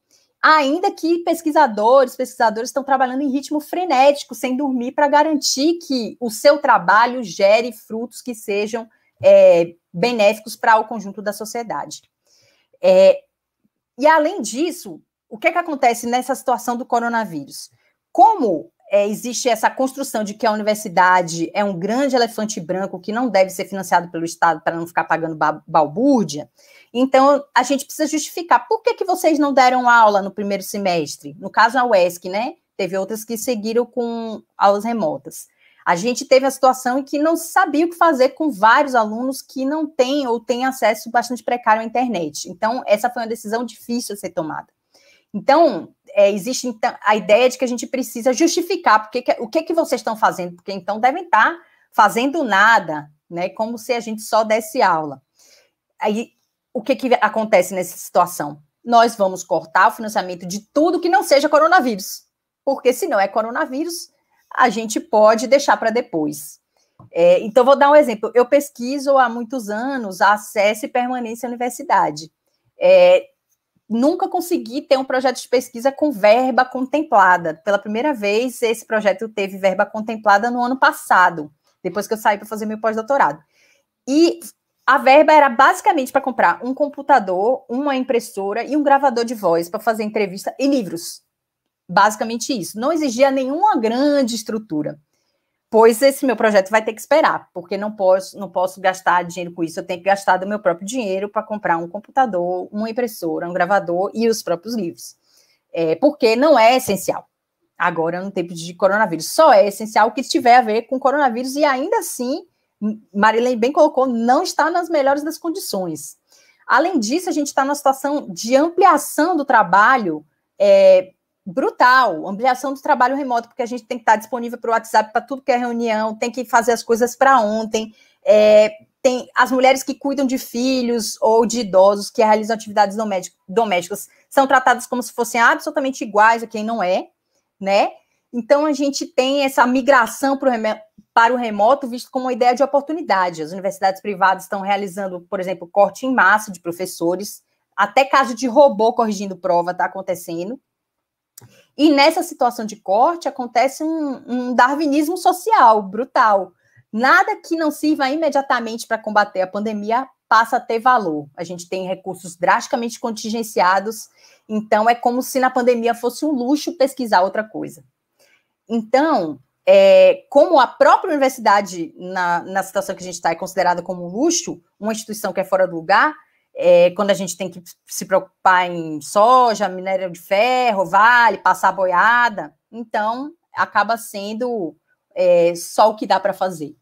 ainda que pesquisadores estão trabalhando em ritmo frenético, sem dormir, para garantir que o seu trabalho gere frutos que sejam benéficos para o conjunto da sociedade. E, além disso, o que acontece nessa situação do coronavírus? Como existe essa construção de que a universidade é um grande elefante branco que não deve ser financiado pelo Estado para não ficar pagando balbúrdia, então a gente precisa justificar por que vocês não deram aula no primeiro semestre? No caso, a UESC, né? Teve outras que seguiram com aulas remotas. A gente teve a situação em que não sabia o que fazer com vários alunos que não têm ou têm acesso bastante precário à internet. Então, essa foi uma decisão difícil a ser tomada. Então, existe a ideia de que a gente precisa justificar o que vocês estão fazendo, porque então devem estar fazendo nada, né? Como se a gente só desse aula. Aí, o que acontece nessa situação? Nós vamos cortar o financiamento de tudo que não seja coronavírus, porque se não é coronavírus, a gente pode deixar para depois. Então, vou dar um exemplo. Eu pesquiso há muitos anos acesso e permanência à universidade. Nunca consegui ter um projeto de pesquisa com verba contemplada. Pela primeira vez, esse projeto teve verba contemplada no ano passado, depois que eu saí para fazer meu pós-doutorado. E a verba era basicamente para comprar um computador, uma impressora e um gravador de voz para fazer entrevista e livros. Basicamente isso. Não exigia nenhuma grande estrutura. Pois esse meu projeto vai ter que esperar, porque não posso gastar dinheiro com isso, eu tenho que gastar do meu próprio dinheiro para comprar um computador, uma impressora, um gravador e os próprios livros. Porque não é essencial. Agora, no tempo de coronavírus, só é essencial o que tiver a ver com coronavírus, e ainda assim, Marilene bem colocou, não está nas melhores das condições. Além disso, a gente está numa situação de ampliação do trabalho brutal, ampliação do trabalho remoto, porque a gente tem que estar disponível para o WhatsApp, para tudo que é reunião, tem que fazer as coisas para ontem, tem as mulheres que cuidam de filhos ou de idosos, que realizam atividades domésticas, são tratadas como se fossem absolutamente iguais a quem não é, né? Então, a gente tem essa migração para o remoto visto como uma ideia de oportunidade. As universidades privadas estão realizando, por exemplo, corte em massa de professores, até caso de robô corrigindo prova está acontecendo. E nessa situação de corte acontece um darwinismo social brutal. Nada que não sirva imediatamente para combater a pandemia passa a ter valor. A gente tem recursos drasticamente contingenciados, então é como se na pandemia fosse um luxo pesquisar outra coisa. Então, como a própria universidade, na situação que a gente está, é considerada como um luxo, uma instituição que é fora do lugar, quando a gente tem que se preocupar em soja, minério de ferro, vale, passar boiada, então acaba sendo só o que dá para fazer.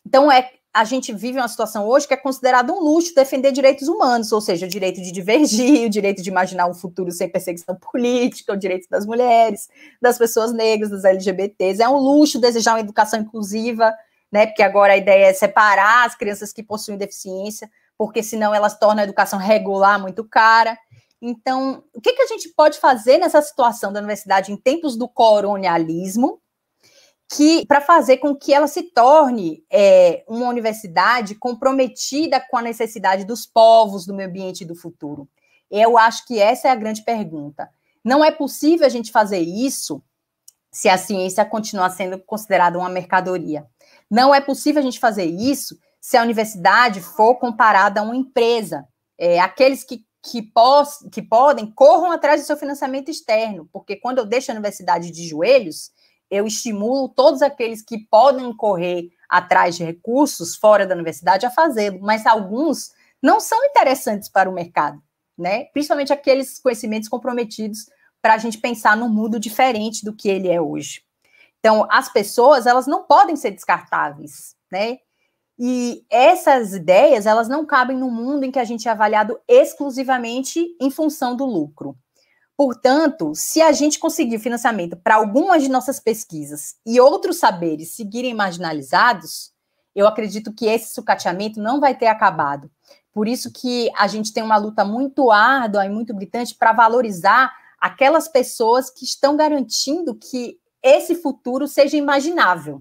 Então, a gente vive uma situação hoje que é considerado um luxo defender direitos humanos, ou seja, o direito de divergir, o direito de imaginar um futuro sem perseguição política, o direito das mulheres, das pessoas negras, dos LGBTs. É um luxo desejar uma educação inclusiva, né? Porque agora a ideia é separar as crianças que possuem deficiência, porque senão elas tornam a educação regular muito cara. Então, o que a gente pode fazer nessa situação da universidade em tempos do colonialismo, para fazer com que ela se torne uma universidade comprometida com a necessidade dos povos, do meio ambiente e do futuro? Eu acho que essa é a grande pergunta. Não é possível a gente fazer isso se a ciência continuar sendo considerada uma mercadoria. Não é possível a gente fazer isso se a universidade for comparada a uma empresa. Aqueles que podem, corram atrás do seu financiamento externo, porque quando eu deixo a universidade de joelhos, eu estimulo todos aqueles que podem correr atrás de recursos fora da universidade a fazê-lo, mas alguns não são interessantes para o mercado, né? Principalmente aqueles conhecimentos comprometidos para a gente pensar num mundo diferente do que ele é hoje. Então, as pessoas, elas não podem ser descartáveis, né? E essas ideias, elas não cabem num mundo em que a gente é avaliado exclusivamente em função do lucro. Portanto, se a gente conseguir financiamento para algumas de nossas pesquisas e outros saberes seguirem marginalizados, eu acredito que esse sucateamento não vai ter acabado. Por isso que a gente tem uma luta muito árdua e muito gritante para valorizar aquelas pessoas que estão garantindo que esse futuro seja imaginável.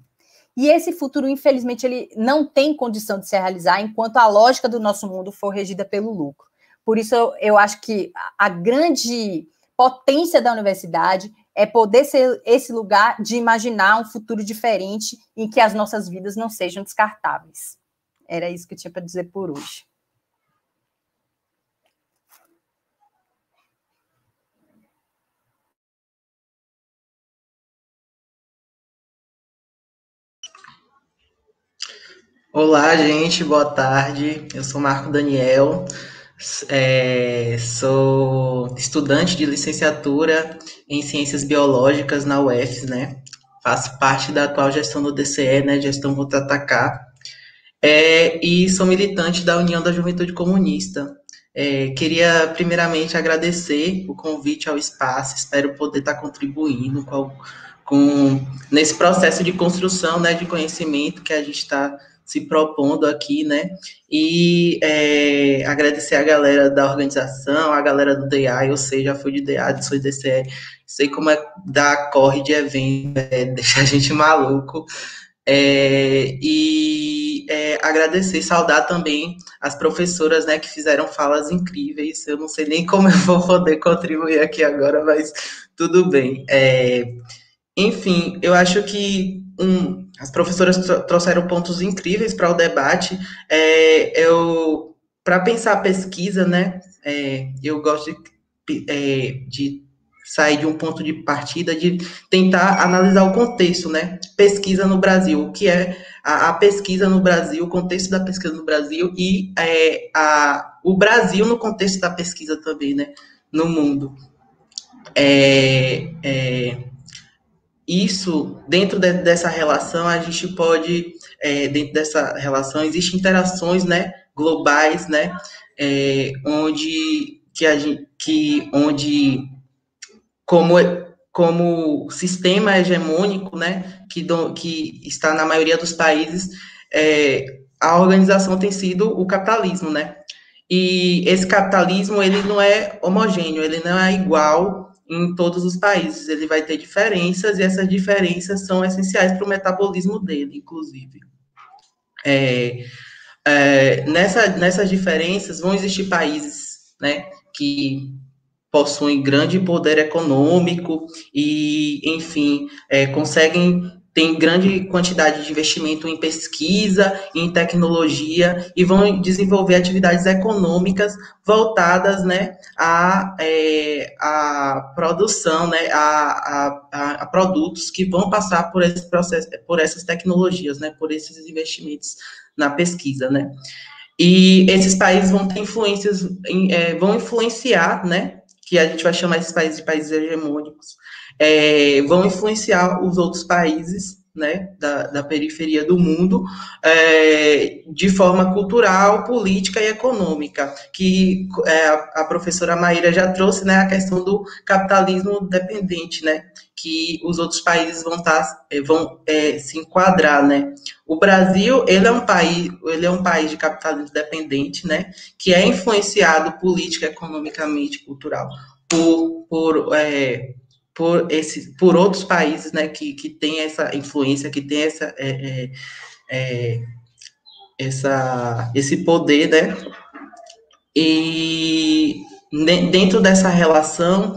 E esse futuro, infelizmente, ele não tem condição de se realizar enquanto a lógica do nosso mundo for regida pelo lucro. Por isso, eu acho que a grande potência da universidade é poder ser esse lugar de imaginar um futuro diferente em que as nossas vidas não sejam descartáveis. Era isso que eu tinha para dizer por hoje. Olá, gente, boa tarde. Eu sou Marco Daniel, sou estudante de licenciatura em Ciências Biológicas na UFES, né? Faço parte da atual gestão do DCE, né? Gestão Contra-Atacar, e sou militante da União da Juventude Comunista. Queria primeiramente agradecer o convite ao espaço, espero poder estar contribuindo nesse processo de construção, né, de conhecimento que a gente está se propondo aqui, né, e agradecer a galera da organização, a galera do DA, eu sei, já fui de DA, sou de DCE, sei como é dar corre de evento, deixa a gente maluco, agradecer, saudar também as professoras, né, que fizeram falas incríveis, eu não sei nem como eu vou poder contribuir aqui agora, mas tudo bem. Enfim, eu acho que as professoras trouxeram pontos incríveis para o debate. Para pensar a pesquisa, né, eu gosto de sair de um ponto de partida, de tentar analisar o contexto, né, pesquisa no Brasil, o que é a pesquisa no Brasil, o contexto da pesquisa no Brasil e o Brasil no contexto da pesquisa também, né, no mundo. Isso, dentro dessa relação, a gente pode, dentro dessa relação, existem interações, né, globais, né, onde como sistema hegemônico, né, que está na maioria dos países, a organização tem sido o capitalismo, né, e esse capitalismo, ele não é homogêneo, ele não é igual em todos os países, ele vai ter diferenças, e essas diferenças são essenciais para o metabolismo dele, inclusive. Nessas diferenças vão existir países, né, que possuem grande poder econômico e, enfim, tem grande quantidade de investimento em pesquisa, em tecnologia, e vão desenvolver atividades econômicas voltadas, né, à produção, né, a produtos que vão passar por esse processo, por essas tecnologias, né, por esses investimentos na pesquisa, né. E esses países vão ter vão influenciar, né, que a gente vai chamar esses países de países hegemônicos, vão influenciar os outros países, né, da periferia do mundo, de forma cultural, política e econômica, que a professora Maíra já trouxe, né, a questão do capitalismo dependente, né, que os outros países vão se enquadrar, né. O Brasil, ele é um país de capitalismo dependente, né, que é influenciado política, economicamente, cultural, por outros países, né, que tem essa influência, que tem esse poder, né, e dentro dessa relação,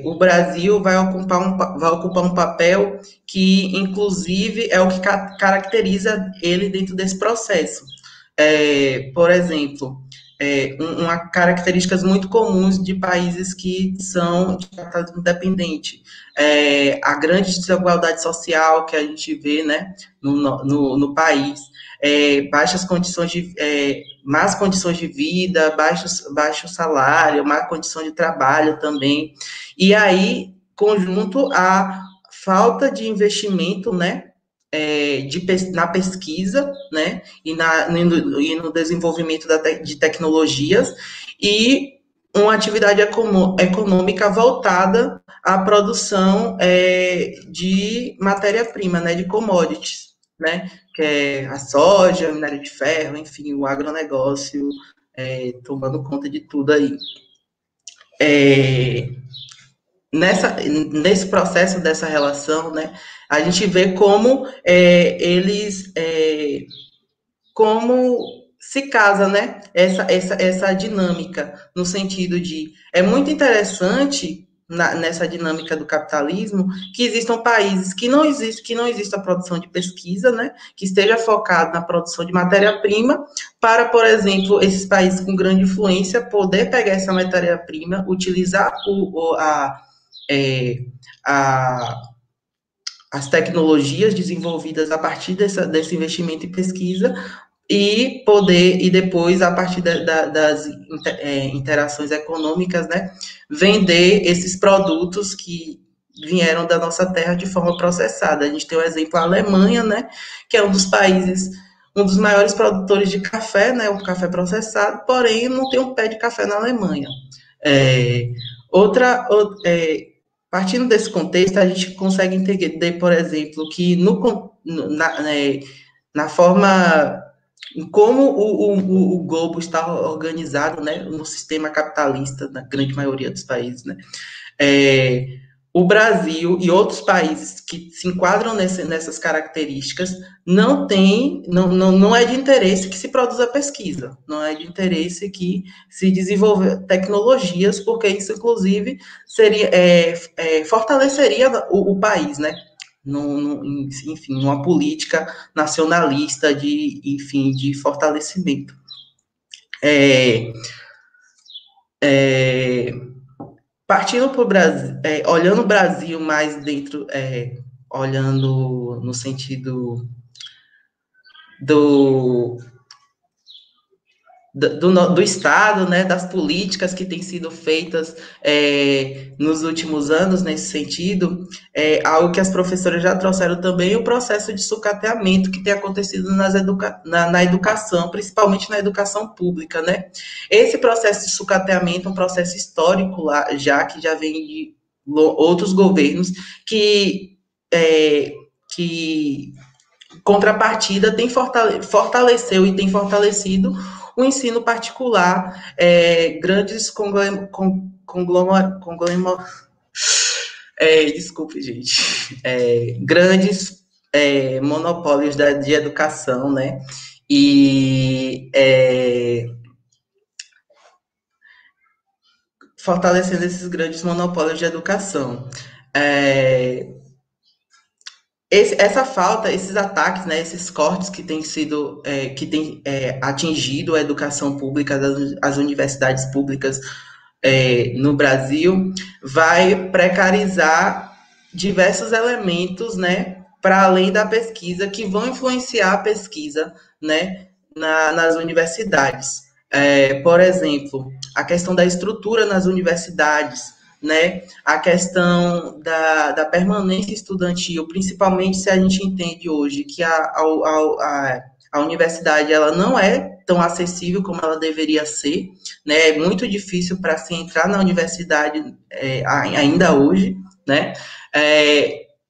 o Brasil vai ocupar um papel que, inclusive, é o que caracteriza ele dentro desse processo. Por exemplo, características muito comuns de países que são de capitalismo independente. A grande desigualdade social que a gente vê, né, no país, más condições de vida, baixo salário, má condição de trabalho também. E aí, conjunto à falta de investimento, né, na pesquisa, né, e no desenvolvimento de tecnologias, e uma atividade econômica voltada à produção de matéria-prima, né, de commodities, né, que é a soja, o minério de ferro, enfim, o agronegócio tomando conta de tudo aí. Nesse processo dessa relação, né, a gente vê como como se casa, né, essa dinâmica, no sentido de, é muito interessante nessa dinâmica do capitalismo, que existam países que não exista a produção de pesquisa, né, que esteja focado na produção de matéria-prima, para, por exemplo, esses países com grande influência poder pegar essa matéria-prima, utilizar as tecnologias desenvolvidas a partir desse investimento em pesquisa e depois, a partir das interações econômicas, né, vender esses produtos que vieram da nossa terra de forma processada. A gente tem o exemplo da Alemanha, né, que é um dos maiores produtores de café, né, o café processado, porém não tem um pé de café na Alemanha. Partindo desse contexto, a gente consegue entender, por exemplo, que na forma como o globo está organizado, né, no sistema capitalista, na grande maioria dos países, né, o Brasil e outros países que se enquadram nessas características não é de interesse que se produza pesquisa, não é de interesse que se desenvolva tecnologias, porque isso, inclusive, fortaleceria o país, né? Enfim, uma política nacionalista de fortalecimento. Partindo para o Brasil, olhando o Brasil mais dentro, olhando no sentido do Estado, né, das políticas que têm sido feitas nos últimos anos nesse sentido, algo que as professoras já trouxeram também, o processo de sucateamento que tem acontecido na educação, principalmente na educação pública, né? Esse processo de sucateamento é um processo histórico que já vem de outros governos que contrapartida fortaleceu e tem fortalecido o ensino particular, grandes desculpe, gente, grandes monopólios de educação, né, e fortalecendo esses grandes monopólios de educação. Essa falta, esses ataques, né, esses cortes que têm sido, atingido a educação pública, as universidades públicas no Brasil, vai precarizar diversos elementos, né, para além da pesquisa, que vão influenciar a pesquisa, né, nas universidades. Por exemplo, a questão da estrutura nas universidades, né, a questão da permanência estudantil, principalmente se a gente entende hoje que a universidade ela não é tão acessível como ela deveria ser, né, é muito difícil para se entrar na universidade ainda hoje, né,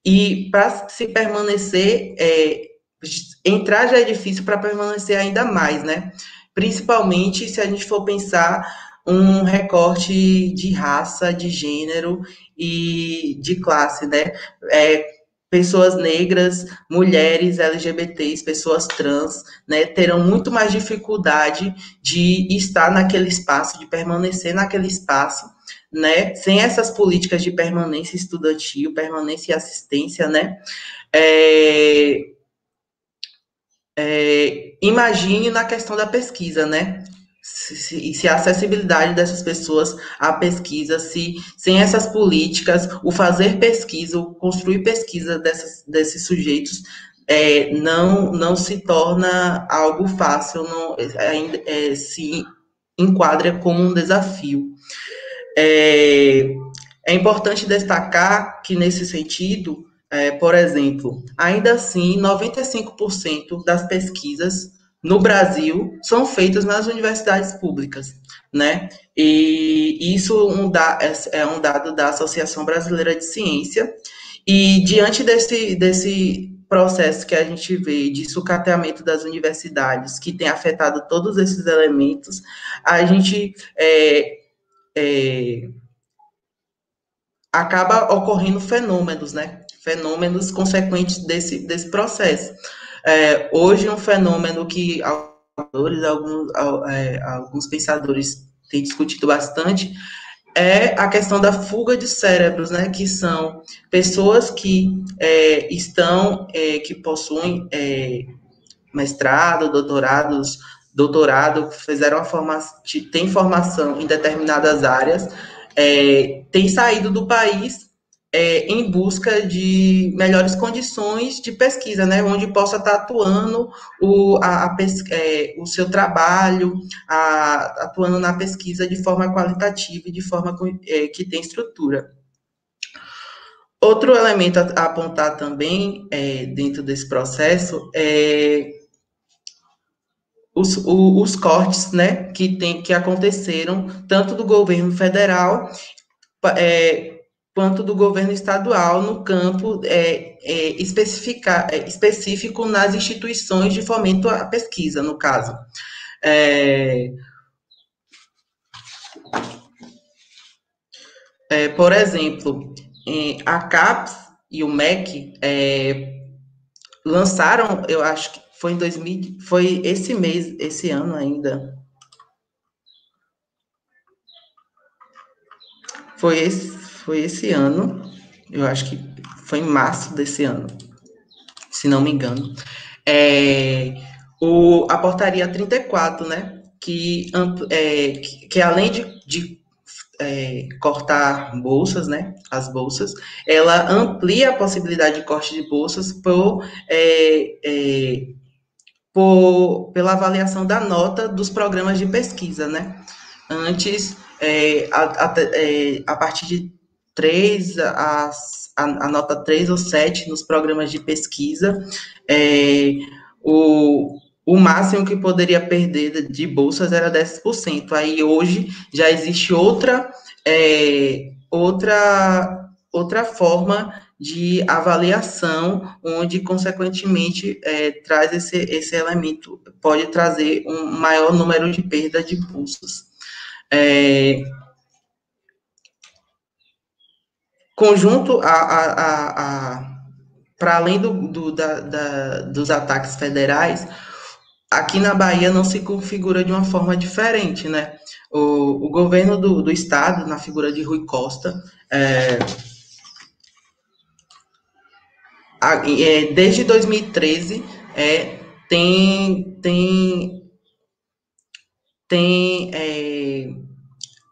e para se permanecer, entrar já é difícil, para permanecer ainda mais, né? Principalmente se a gente for pensar um recorte de raça, de gênero e de classe, né? Pessoas negras, mulheres LGBTs, pessoas trans, né, terão muito mais dificuldade de estar naquele espaço, de permanecer naquele espaço, né, sem essas políticas de permanência estudantil, permanência e assistência, né, imagine na questão da pesquisa, né, se a acessibilidade dessas pessoas à pesquisa, sem essas políticas, o fazer pesquisa, o construir pesquisa desses sujeitos, não se torna algo fácil, ainda se enquadra como um desafio. É importante destacar que, nesse sentido, por exemplo, ainda assim, 95% das pesquisas no Brasil são feitas nas universidades públicas, né? E isso é um dado da Associação Brasileira de Ciência, e diante desse processo que a gente vê de sucateamento das universidades, que tem afetado todos esses elementos, a gente acaba ocorrendo fenômenos, né? Fenômenos consequentes desse processo. Hoje, um fenômeno que alguns pensadores têm discutido bastante é a questão da fuga de cérebros, né? Que são pessoas que que possuem mestrado, doutorado, fizeram têm formação em determinadas áreas, têm saído do país em busca de melhores condições de pesquisa, né, onde possa estar atuando o seu trabalho, atuando na pesquisa de forma qualitativa e de forma que tem estrutura. Outro elemento a apontar também dentro desse processo é os cortes, né, que aconteceram tanto do governo federal quanto do governo estadual no campo específico nas instituições de fomento à pesquisa, no caso. Por exemplo, a CAPES e o MEC lançaram, eu acho que foi foi esse ano ainda. Foi esse ano, eu acho que foi em março desse ano, se não me engano. A portaria 34, né, que além de cortar bolsas, né, as bolsas, ela amplia a possibilidade de corte de bolsas pela avaliação da nota dos programas de pesquisa, né? Antes, a partir de 3, a nota 3 ou 7 nos programas de pesquisa, o máximo que poderia perder de bolsas era 10%. Aí, hoje, já existe outra forma de avaliação, onde, consequentemente, traz esse elemento, pode trazer um maior número de perda de bolsas. Conjunto para além dos ataques federais, aqui na Bahia não se configura de uma forma diferente, né? O governo do estado, na figura de Rui Costa, desde 2013, tem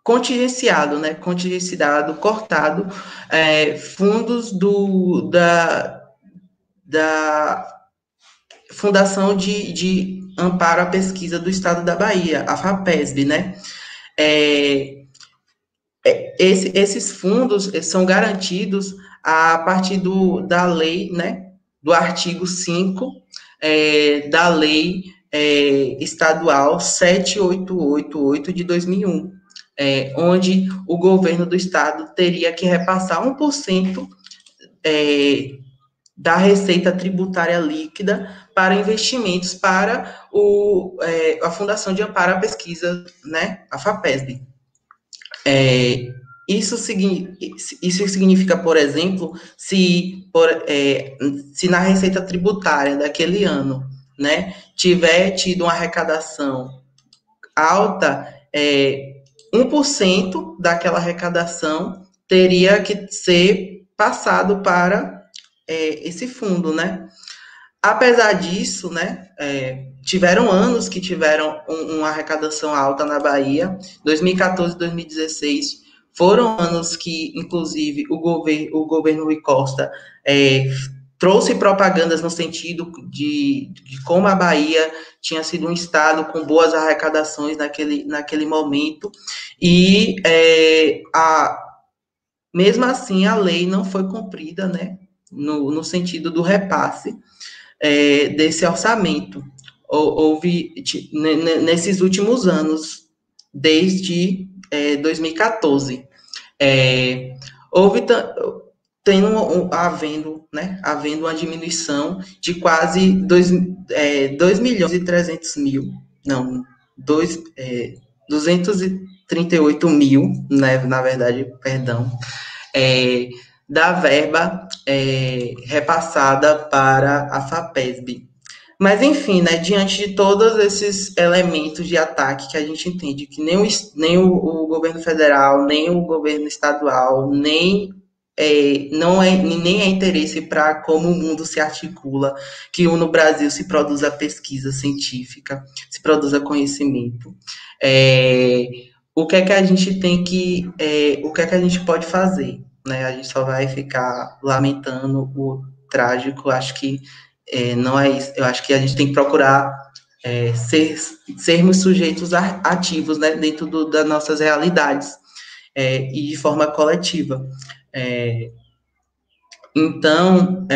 contingenciado, né? Cortado fundos da Fundação de Amparo à Pesquisa do Estado da Bahia, a FAPESB, né? Esses fundos são garantidos a partir da lei, né, do artigo 5 da lei estadual 7888 de 2001, onde o governo do estado teria que repassar 1% da receita tributária líquida para investimentos para a Fundação de Amparo à Pesquisa, né, a FAPESB. Isso significa, por exemplo, se na receita tributária daquele ano, né, tiver tido uma arrecadação alta, 1% daquela arrecadação teria que ser passado para esse fundo, né? Apesar disso, né, tiveram anos que tiveram uma arrecadação alta na Bahia. 2014 e 2016 foram anos que, inclusive, o governo Rui Costa trouxe propagandas no sentido de como a Bahia tinha sido um estado com boas arrecadações naquele momento, e mesmo assim a lei não foi cumprida, né, no sentido do repasse desse orçamento. Houve, nesses últimos anos, desde 2014, havendo uma diminuição de quase 238 mil, né, na verdade, perdão, da verba repassada para a FAPESB. Mas, enfim, né, diante de todos esses elementos de ataque que a gente entende que nem o governo federal, nem o governo estadual, nem é interesse para como o mundo se articula, que no Brasil se produza pesquisa científica, se produza conhecimento. O que é que a gente a gente pode fazer? Né? A gente só vai ficar lamentando o trágico. Acho que não é isso. Eu acho que a gente tem que procurar sermos sujeitos ativos, né, dentro das nossas realidades, e de forma coletiva. Então,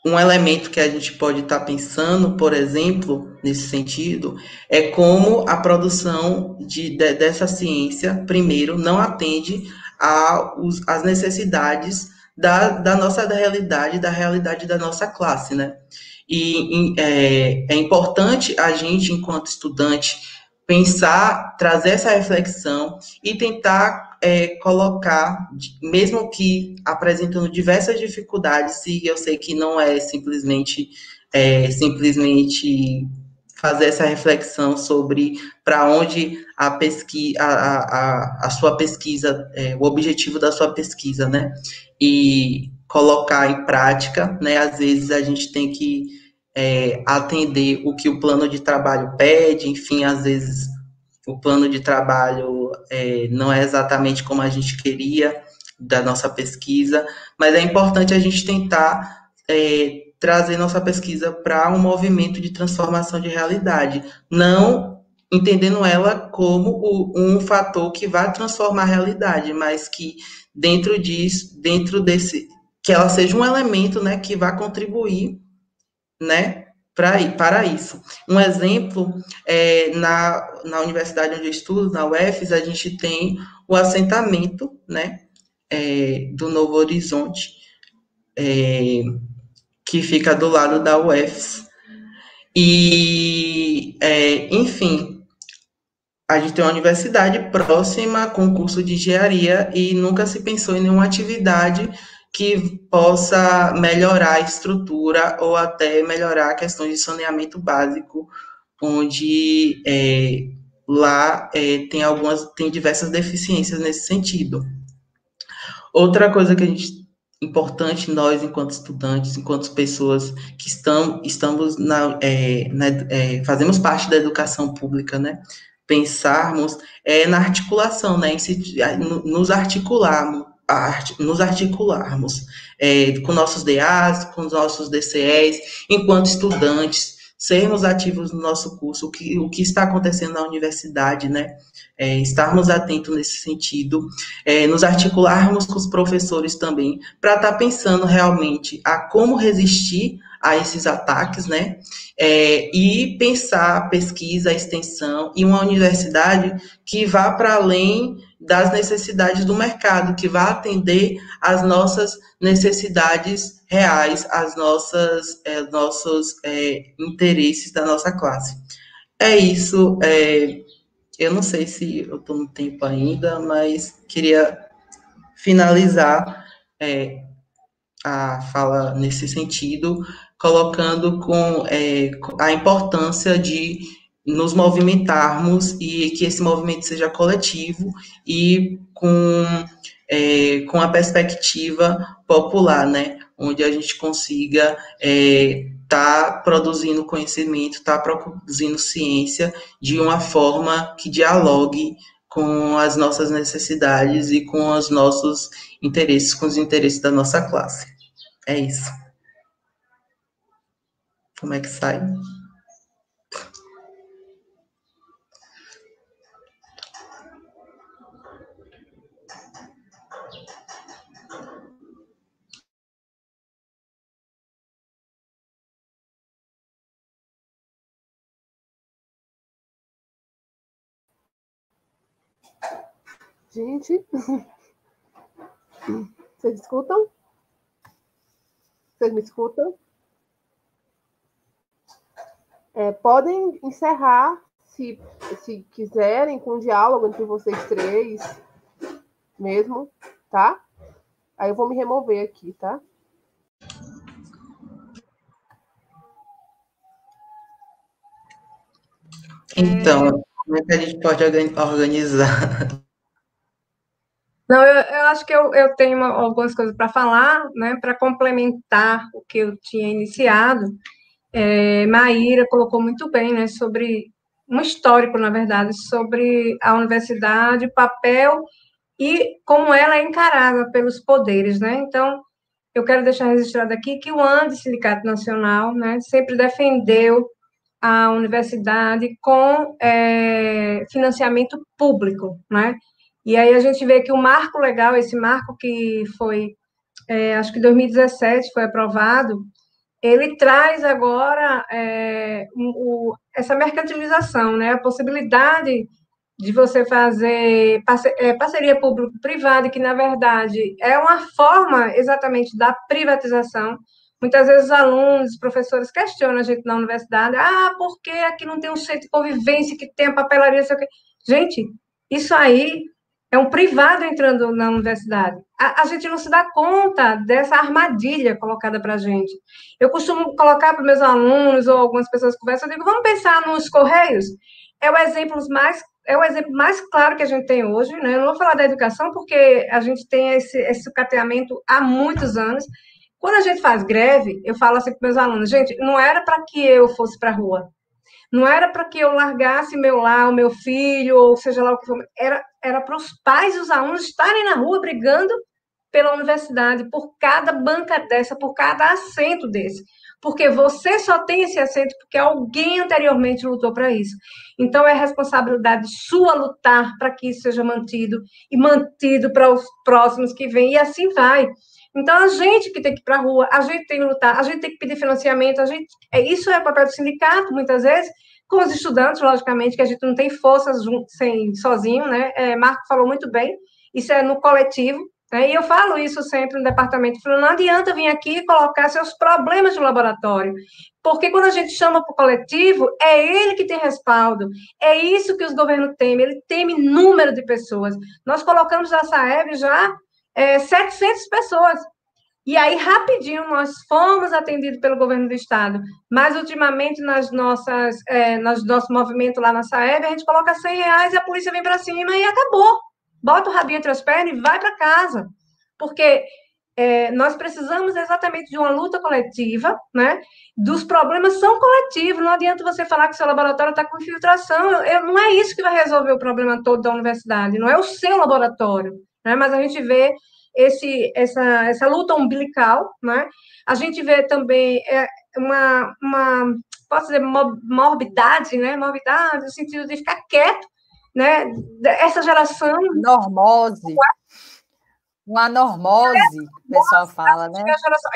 um elemento que a gente pode estar pensando, por exemplo, nesse sentido, é como a produção dessa ciência, primeiro, não atende às necessidades da nossa realidade, da realidade da nossa classe, né? E é importante a gente, enquanto estudante, pensar, trazer essa reflexão e tentar colocar, mesmo que apresentando diversas dificuldades, e eu sei que não é simplesmente fazer essa reflexão sobre para onde a sua pesquisa, o objetivo da sua pesquisa, né? E colocar em prática, né? Às vezes a gente tem que atender o que o plano de trabalho pede, enfim, às vezes o plano de trabalho não é exatamente como a gente queria da nossa pesquisa, mas é importante a gente tentar trazer nossa pesquisa para um movimento de transformação de realidade, não entendendo ela como um fator que vai transformar a realidade, mas que dentro desse, que ela seja um elemento, né, que vai contribuir, né, para isso. Um exemplo, na universidade onde eu estudo, na UFES, a gente tem o assentamento, né, do Novo Horizonte, que fica do lado da UFES. E, enfim, a gente tem uma universidade próxima com curso de engenharia e nunca se pensou em nenhuma atividade que possa melhorar a estrutura ou até melhorar a questão de saneamento básico, onde lá tem diversas deficiências nesse sentido. Outra coisa que importante, nós, enquanto estudantes, enquanto pessoas que estamos fazemos parte da educação pública, né? Pensarmos na articulação, né? Nos articularmos nos articularmos com nossos DAs, com os nossos DCEs, enquanto estudantes, sermos ativos no nosso curso, o que está acontecendo na universidade, né? Estarmos atentos nesse sentido, nos articularmos com os professores também, para estar pensando realmente a como resistir a esses ataques, né? E pensar a pesquisa, a extensão, e uma universidade que vá para além das necessidades do mercado, que vá atender às nossas necessidades reais, às nossos interesses da nossa classe. É isso. Eu não sei se eu estou no tempo ainda, mas queria finalizar a fala nesse sentido, colocando com a importância de nos movimentarmos e que esse movimento seja coletivo e com a perspectiva popular, né? Onde a gente consiga produzindo conhecimento, produzindo ciência de uma forma que dialogue com as nossas necessidades e com os nossos interesses, com os interesses da nossa classe. É isso. Como é que sai? Gente, vocês escutam? Vocês me escutam? Podem encerrar, se quiserem, com um diálogo entre vocês três, mesmo, tá? Aí eu vou me remover aqui, tá? Então, como é que a gente pode organizar? Não, eu acho que eu tenho algumas coisas para falar, né, para complementar o que eu tinha iniciado. Maíra colocou muito bem, né, sobre um histórico, na verdade, sobre a universidade, o papel e como ela é encarada pelos poderes, né? Então, eu quero deixar registrado aqui que o ANDE, Sindicato Nacional, né, sempre defendeu a universidade com financiamento público, né? E aí a gente vê que o marco legal, esse marco que foi, acho que em 2017 foi aprovado, ele traz agora essa mercantilização, né? A possibilidade de você fazer parceria público-privada, que, na verdade, é uma forma exatamente da privatização. Muitas vezes os alunos, os professores questionam a gente na universidade, por que aqui não tem um centro de convivência, que tem a papelaria, sei o quê. Gente, isso aí é um privado entrando na universidade. A gente não se dá conta dessa armadilha colocada para a gente. Eu costumo colocar para meus alunos ou algumas pessoas que conversam, eu digo, vamos pensar nos Correios? É o exemplo mais claro que a gente tem hoje, né? Eu não vou falar da educação, porque a gente tem esse sucateamento há muitos anos. Quando a gente faz greve, eu falo assim para meus alunos, gente, não era para que eu fosse para a rua, não era para que eu largasse meu lar, o meu filho, ou seja lá o que for, era para os pais e os alunos estarem na rua brigando pela universidade, por cada banca dessa, por cada assento desse. Porque você só tem esse assento porque alguém anteriormente lutou para isso. Então, é responsabilidade sua lutar para que isso seja mantido e mantido para os próximos que vêm, e assim vai. Então, a gente que tem que ir para a rua, a gente tem que lutar, a gente tem que pedir financiamento, isso é o papel do sindicato, muitas vezes, com os estudantes, logicamente, que a gente não tem forças sozinho, né? Marco falou muito bem, isso é no coletivo, né? E eu falo isso sempre no departamento, falando, não adianta vir aqui e colocar seus problemas de laboratório, porque quando a gente chama para o coletivo, é ele que tem respaldo, é isso que os governos temem, ele teme número de pessoas. Nós colocamos na SAEB já 700 pessoas, e aí, rapidinho, nós fomos atendidos pelo governo do estado, mas ultimamente, nos nossos movimentos lá na SAEB, a gente coloca R$100 e a polícia vem para cima e acabou. Bota o rabinho entre as pernas e vai para casa. Porque nós precisamos exatamente de uma luta coletiva, né? Dos problemas são coletivos, não adianta você falar que seu laboratório está com infiltração, não é isso que vai resolver o problema todo da universidade, não é o seu laboratório, né? Mas a gente vê essa luta umbilical, né? A gente vê também uma posso dizer, morbidade, né? Morbidade no sentido de ficar quieto, né? Essa geração... Normose. Uma normose, o pessoal fala, né?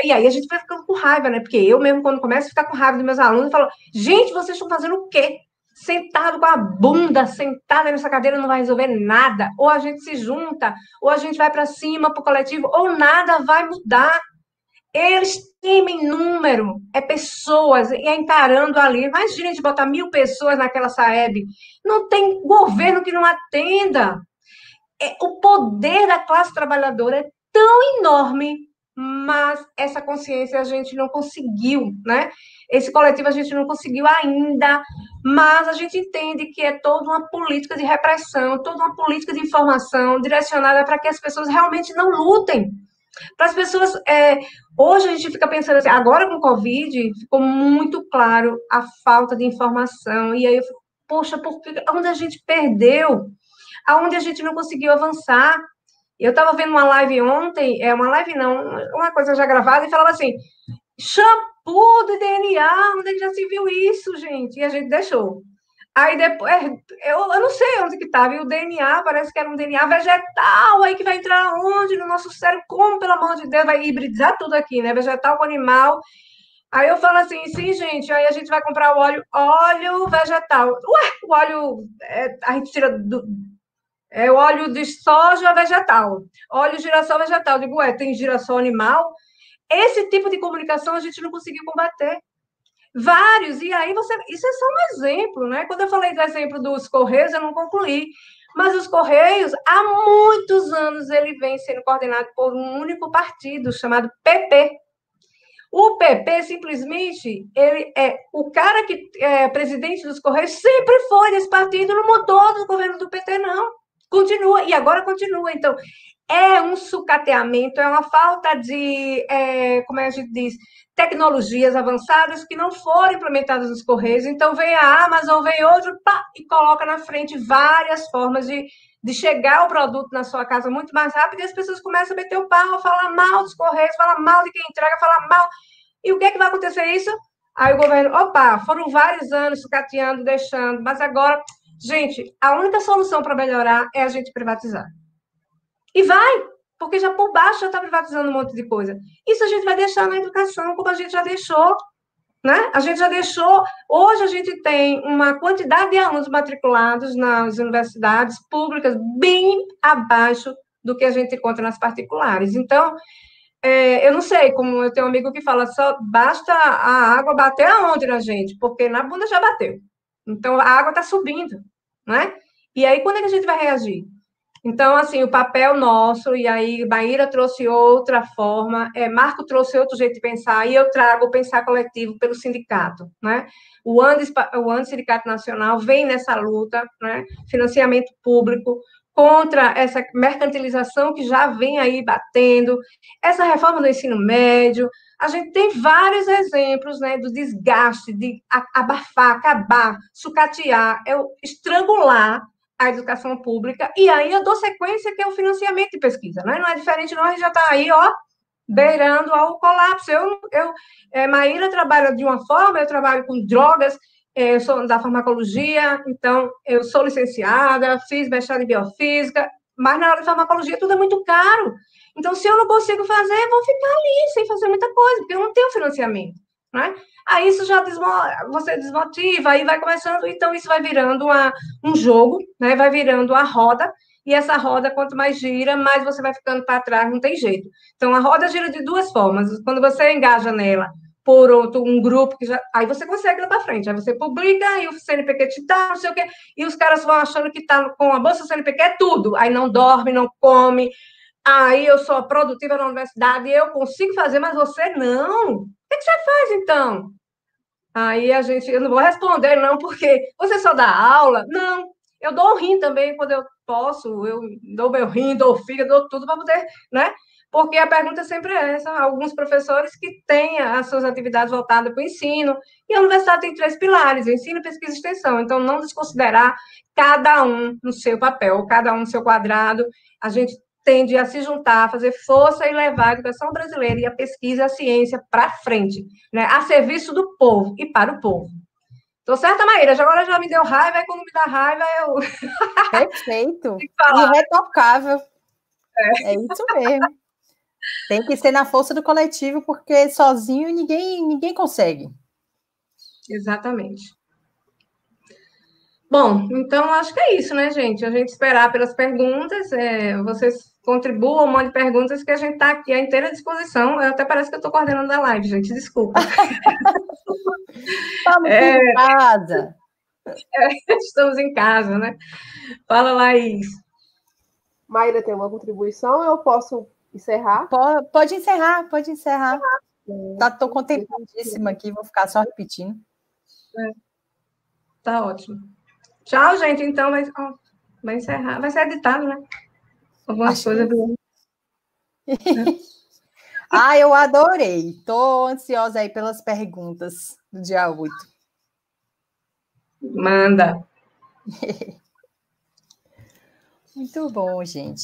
E aí a gente vai ficando com raiva, né? Porque eu mesmo, quando começo a ficar com raiva dos meus alunos, eu falo, gente, vocês estão fazendo o quê? Sentado com a bunda, sentada nessa cadeira, não vai resolver nada. Ou a gente se junta, ou a gente vai para cima, para o coletivo, ou nada vai mudar. Eles temem número, pessoas, e encarando ali. Imagina de botar 1.000 pessoas naquela Saeb. Não tem governo que não atenda. O poder da classe trabalhadora é tão enorme, mas essa consciência a gente não conseguiu, né? Esse coletivo a gente não conseguiu ainda, mas a gente entende que é toda uma política de repressão, toda uma política de informação direcionada para que as pessoas realmente não lutem. Para as pessoas... hoje a gente fica pensando assim, agora com o Covid, ficou muito claro a falta de informação, e aí eu fico, poxa, onde a gente perdeu? Aonde a gente não conseguiu avançar. Eu estava vendo uma live ontem, uma live não, uma coisa já gravada, e falava assim, shampoo de DNA, onde é que já se viu isso, gente? E a gente deixou. Aí depois, eu não sei onde que estava, e o DNA, parece que era um DNA vegetal, aí que vai entrar onde? No nosso cérebro, como, pelo amor de Deus, vai hibridizar tudo aqui, né? Vegetal com animal. Aí eu falo assim, sim, gente, aí a gente vai comprar o óleo vegetal. Ué, o óleo, a gente tira o óleo de soja vegetal, óleo de girassol vegetal. Digo, tem girassol animal? Esse tipo de comunicação a gente não conseguiu combater. Vários, e aí isso é só um exemplo, né? Quando eu falei do exemplo dos Correios, eu não concluí. Mas os Correios, há muitos anos, ele vem sendo coordenado por um único partido, chamado PP. O PP, simplesmente, ele o cara que é presidente dos Correios sempre foi desse partido, não mudou do governo do PT, não. Continua, e agora continua. Então, é um sucateamento, é uma falta de, como a gente diz, tecnologias avançadas que não foram implementadas nos Correios. Então, vem a Amazon, vem outro, pá, e coloca na frente várias formas de chegar o produto na sua casa muito mais rápido, e as pessoas começam a meter o pau, falar mal dos Correios, falar mal de quem entrega, falar mal. E o que é que vai acontecer isso? Aí o governo, opa, foram vários anos sucateando, deixando, mas agora, gente, a única solução para melhorar é a gente privatizar. E vai, porque já por baixo já está privatizando um monte de coisa. Isso a gente vai deixar na educação, como a gente já deixou, né? A gente já deixou. Hoje a gente tem uma quantidade de alunos matriculados nas universidades públicas bem abaixo do que a gente encontra nas particulares. Então, eu não sei, como eu tenho um amigo que fala, só basta a água bater aonde na gente, porque na bunda já bateu. Então, a água está subindo, né? E aí, quando é que a gente vai reagir? Então, assim, o papel nosso, e aí Maíra trouxe outra forma, Marco trouxe outro jeito de pensar, e eu trago o pensar coletivo pelo sindicato, né? O ANDES Sindicato Nacional vem nessa luta, né? Financiamento público, contra essa mercantilização que já vem aí batendo, essa reforma do ensino médio. A gente tem vários exemplos, né, do desgaste, de abafar, acabar, sucatear, estrangular a educação pública, e aí eu dou sequência, que é o financiamento de pesquisa, né? Não é diferente, não, a gente já está aí, ó, beirando ao colapso. Maíra trabalha de uma forma, eu trabalho com drogas, eu sou da farmacologia, então eu sou licenciada, fiz mestrado em biofísica, mas na hora de farmacologia tudo é muito caro. Então, se eu não consigo fazer, eu vou ficar ali sem fazer muita coisa, porque eu não tenho financiamento, né? Aí isso já você desmotiva, aí vai começando, então isso vai virando um jogo, né? Vai virando a roda, e essa roda, quanto mais gira, mais você vai ficando para trás, não tem jeito. Então, a roda gira de duas formas. Quando você engaja nela por um grupo, aí você consegue ir para frente. Aí você publica, e o CNPq te dá, não sei o quê, e os caras vão achando que tá com a bolsa CNPq é tudo. Aí não dorme, não come, aí eu sou produtiva na universidade, e eu consigo fazer, mas você não. O que você faz, então? Aí eu não vou responder, não, porque você só dá aula? Não, eu dou um rim também quando eu posso, eu dou meu rim, dou fígado, dou tudo para poder, né? Porque a pergunta sempre é essa. Alguns professores que têm as suas atividades voltadas para o ensino, e a universidade tem 3 pilares: ensino, pesquisa e extensão. Então, não desconsiderar cada um no seu papel, cada um no seu quadrado. A gente tende a se juntar, a fazer força e levar a educação brasileira e a pesquisa e a ciência para frente, né? A serviço do povo e para o povo. Tô certa, Maíra? Agora já me deu raiva, e quando me dá raiva, eu... Perfeito. Irretocável. É isso mesmo. Tem que ser na força do coletivo, porque sozinho ninguém consegue. Exatamente. Bom, então acho que é isso, né, gente? A gente esperar pelas perguntas, vocês contribuam, mandem perguntas, que a gente está aqui à inteira disposição. Eu até parece que eu estou coordenando a live, gente, desculpa. Estamos em casa. Estamos em casa, né? Fala, Laís. Maíra, tem uma contribuição? Eu posso encerrar? Pode encerrar. Estou contempladíssima aqui, vou ficar só repetindo. Tá ótimo. Tchau, gente. Então, vai encerrar. Vai ser editado, né? Algumas coisas. Eu adorei. Estou ansiosa aí pelas perguntas do dia 8. Manda. Muito bom, gente.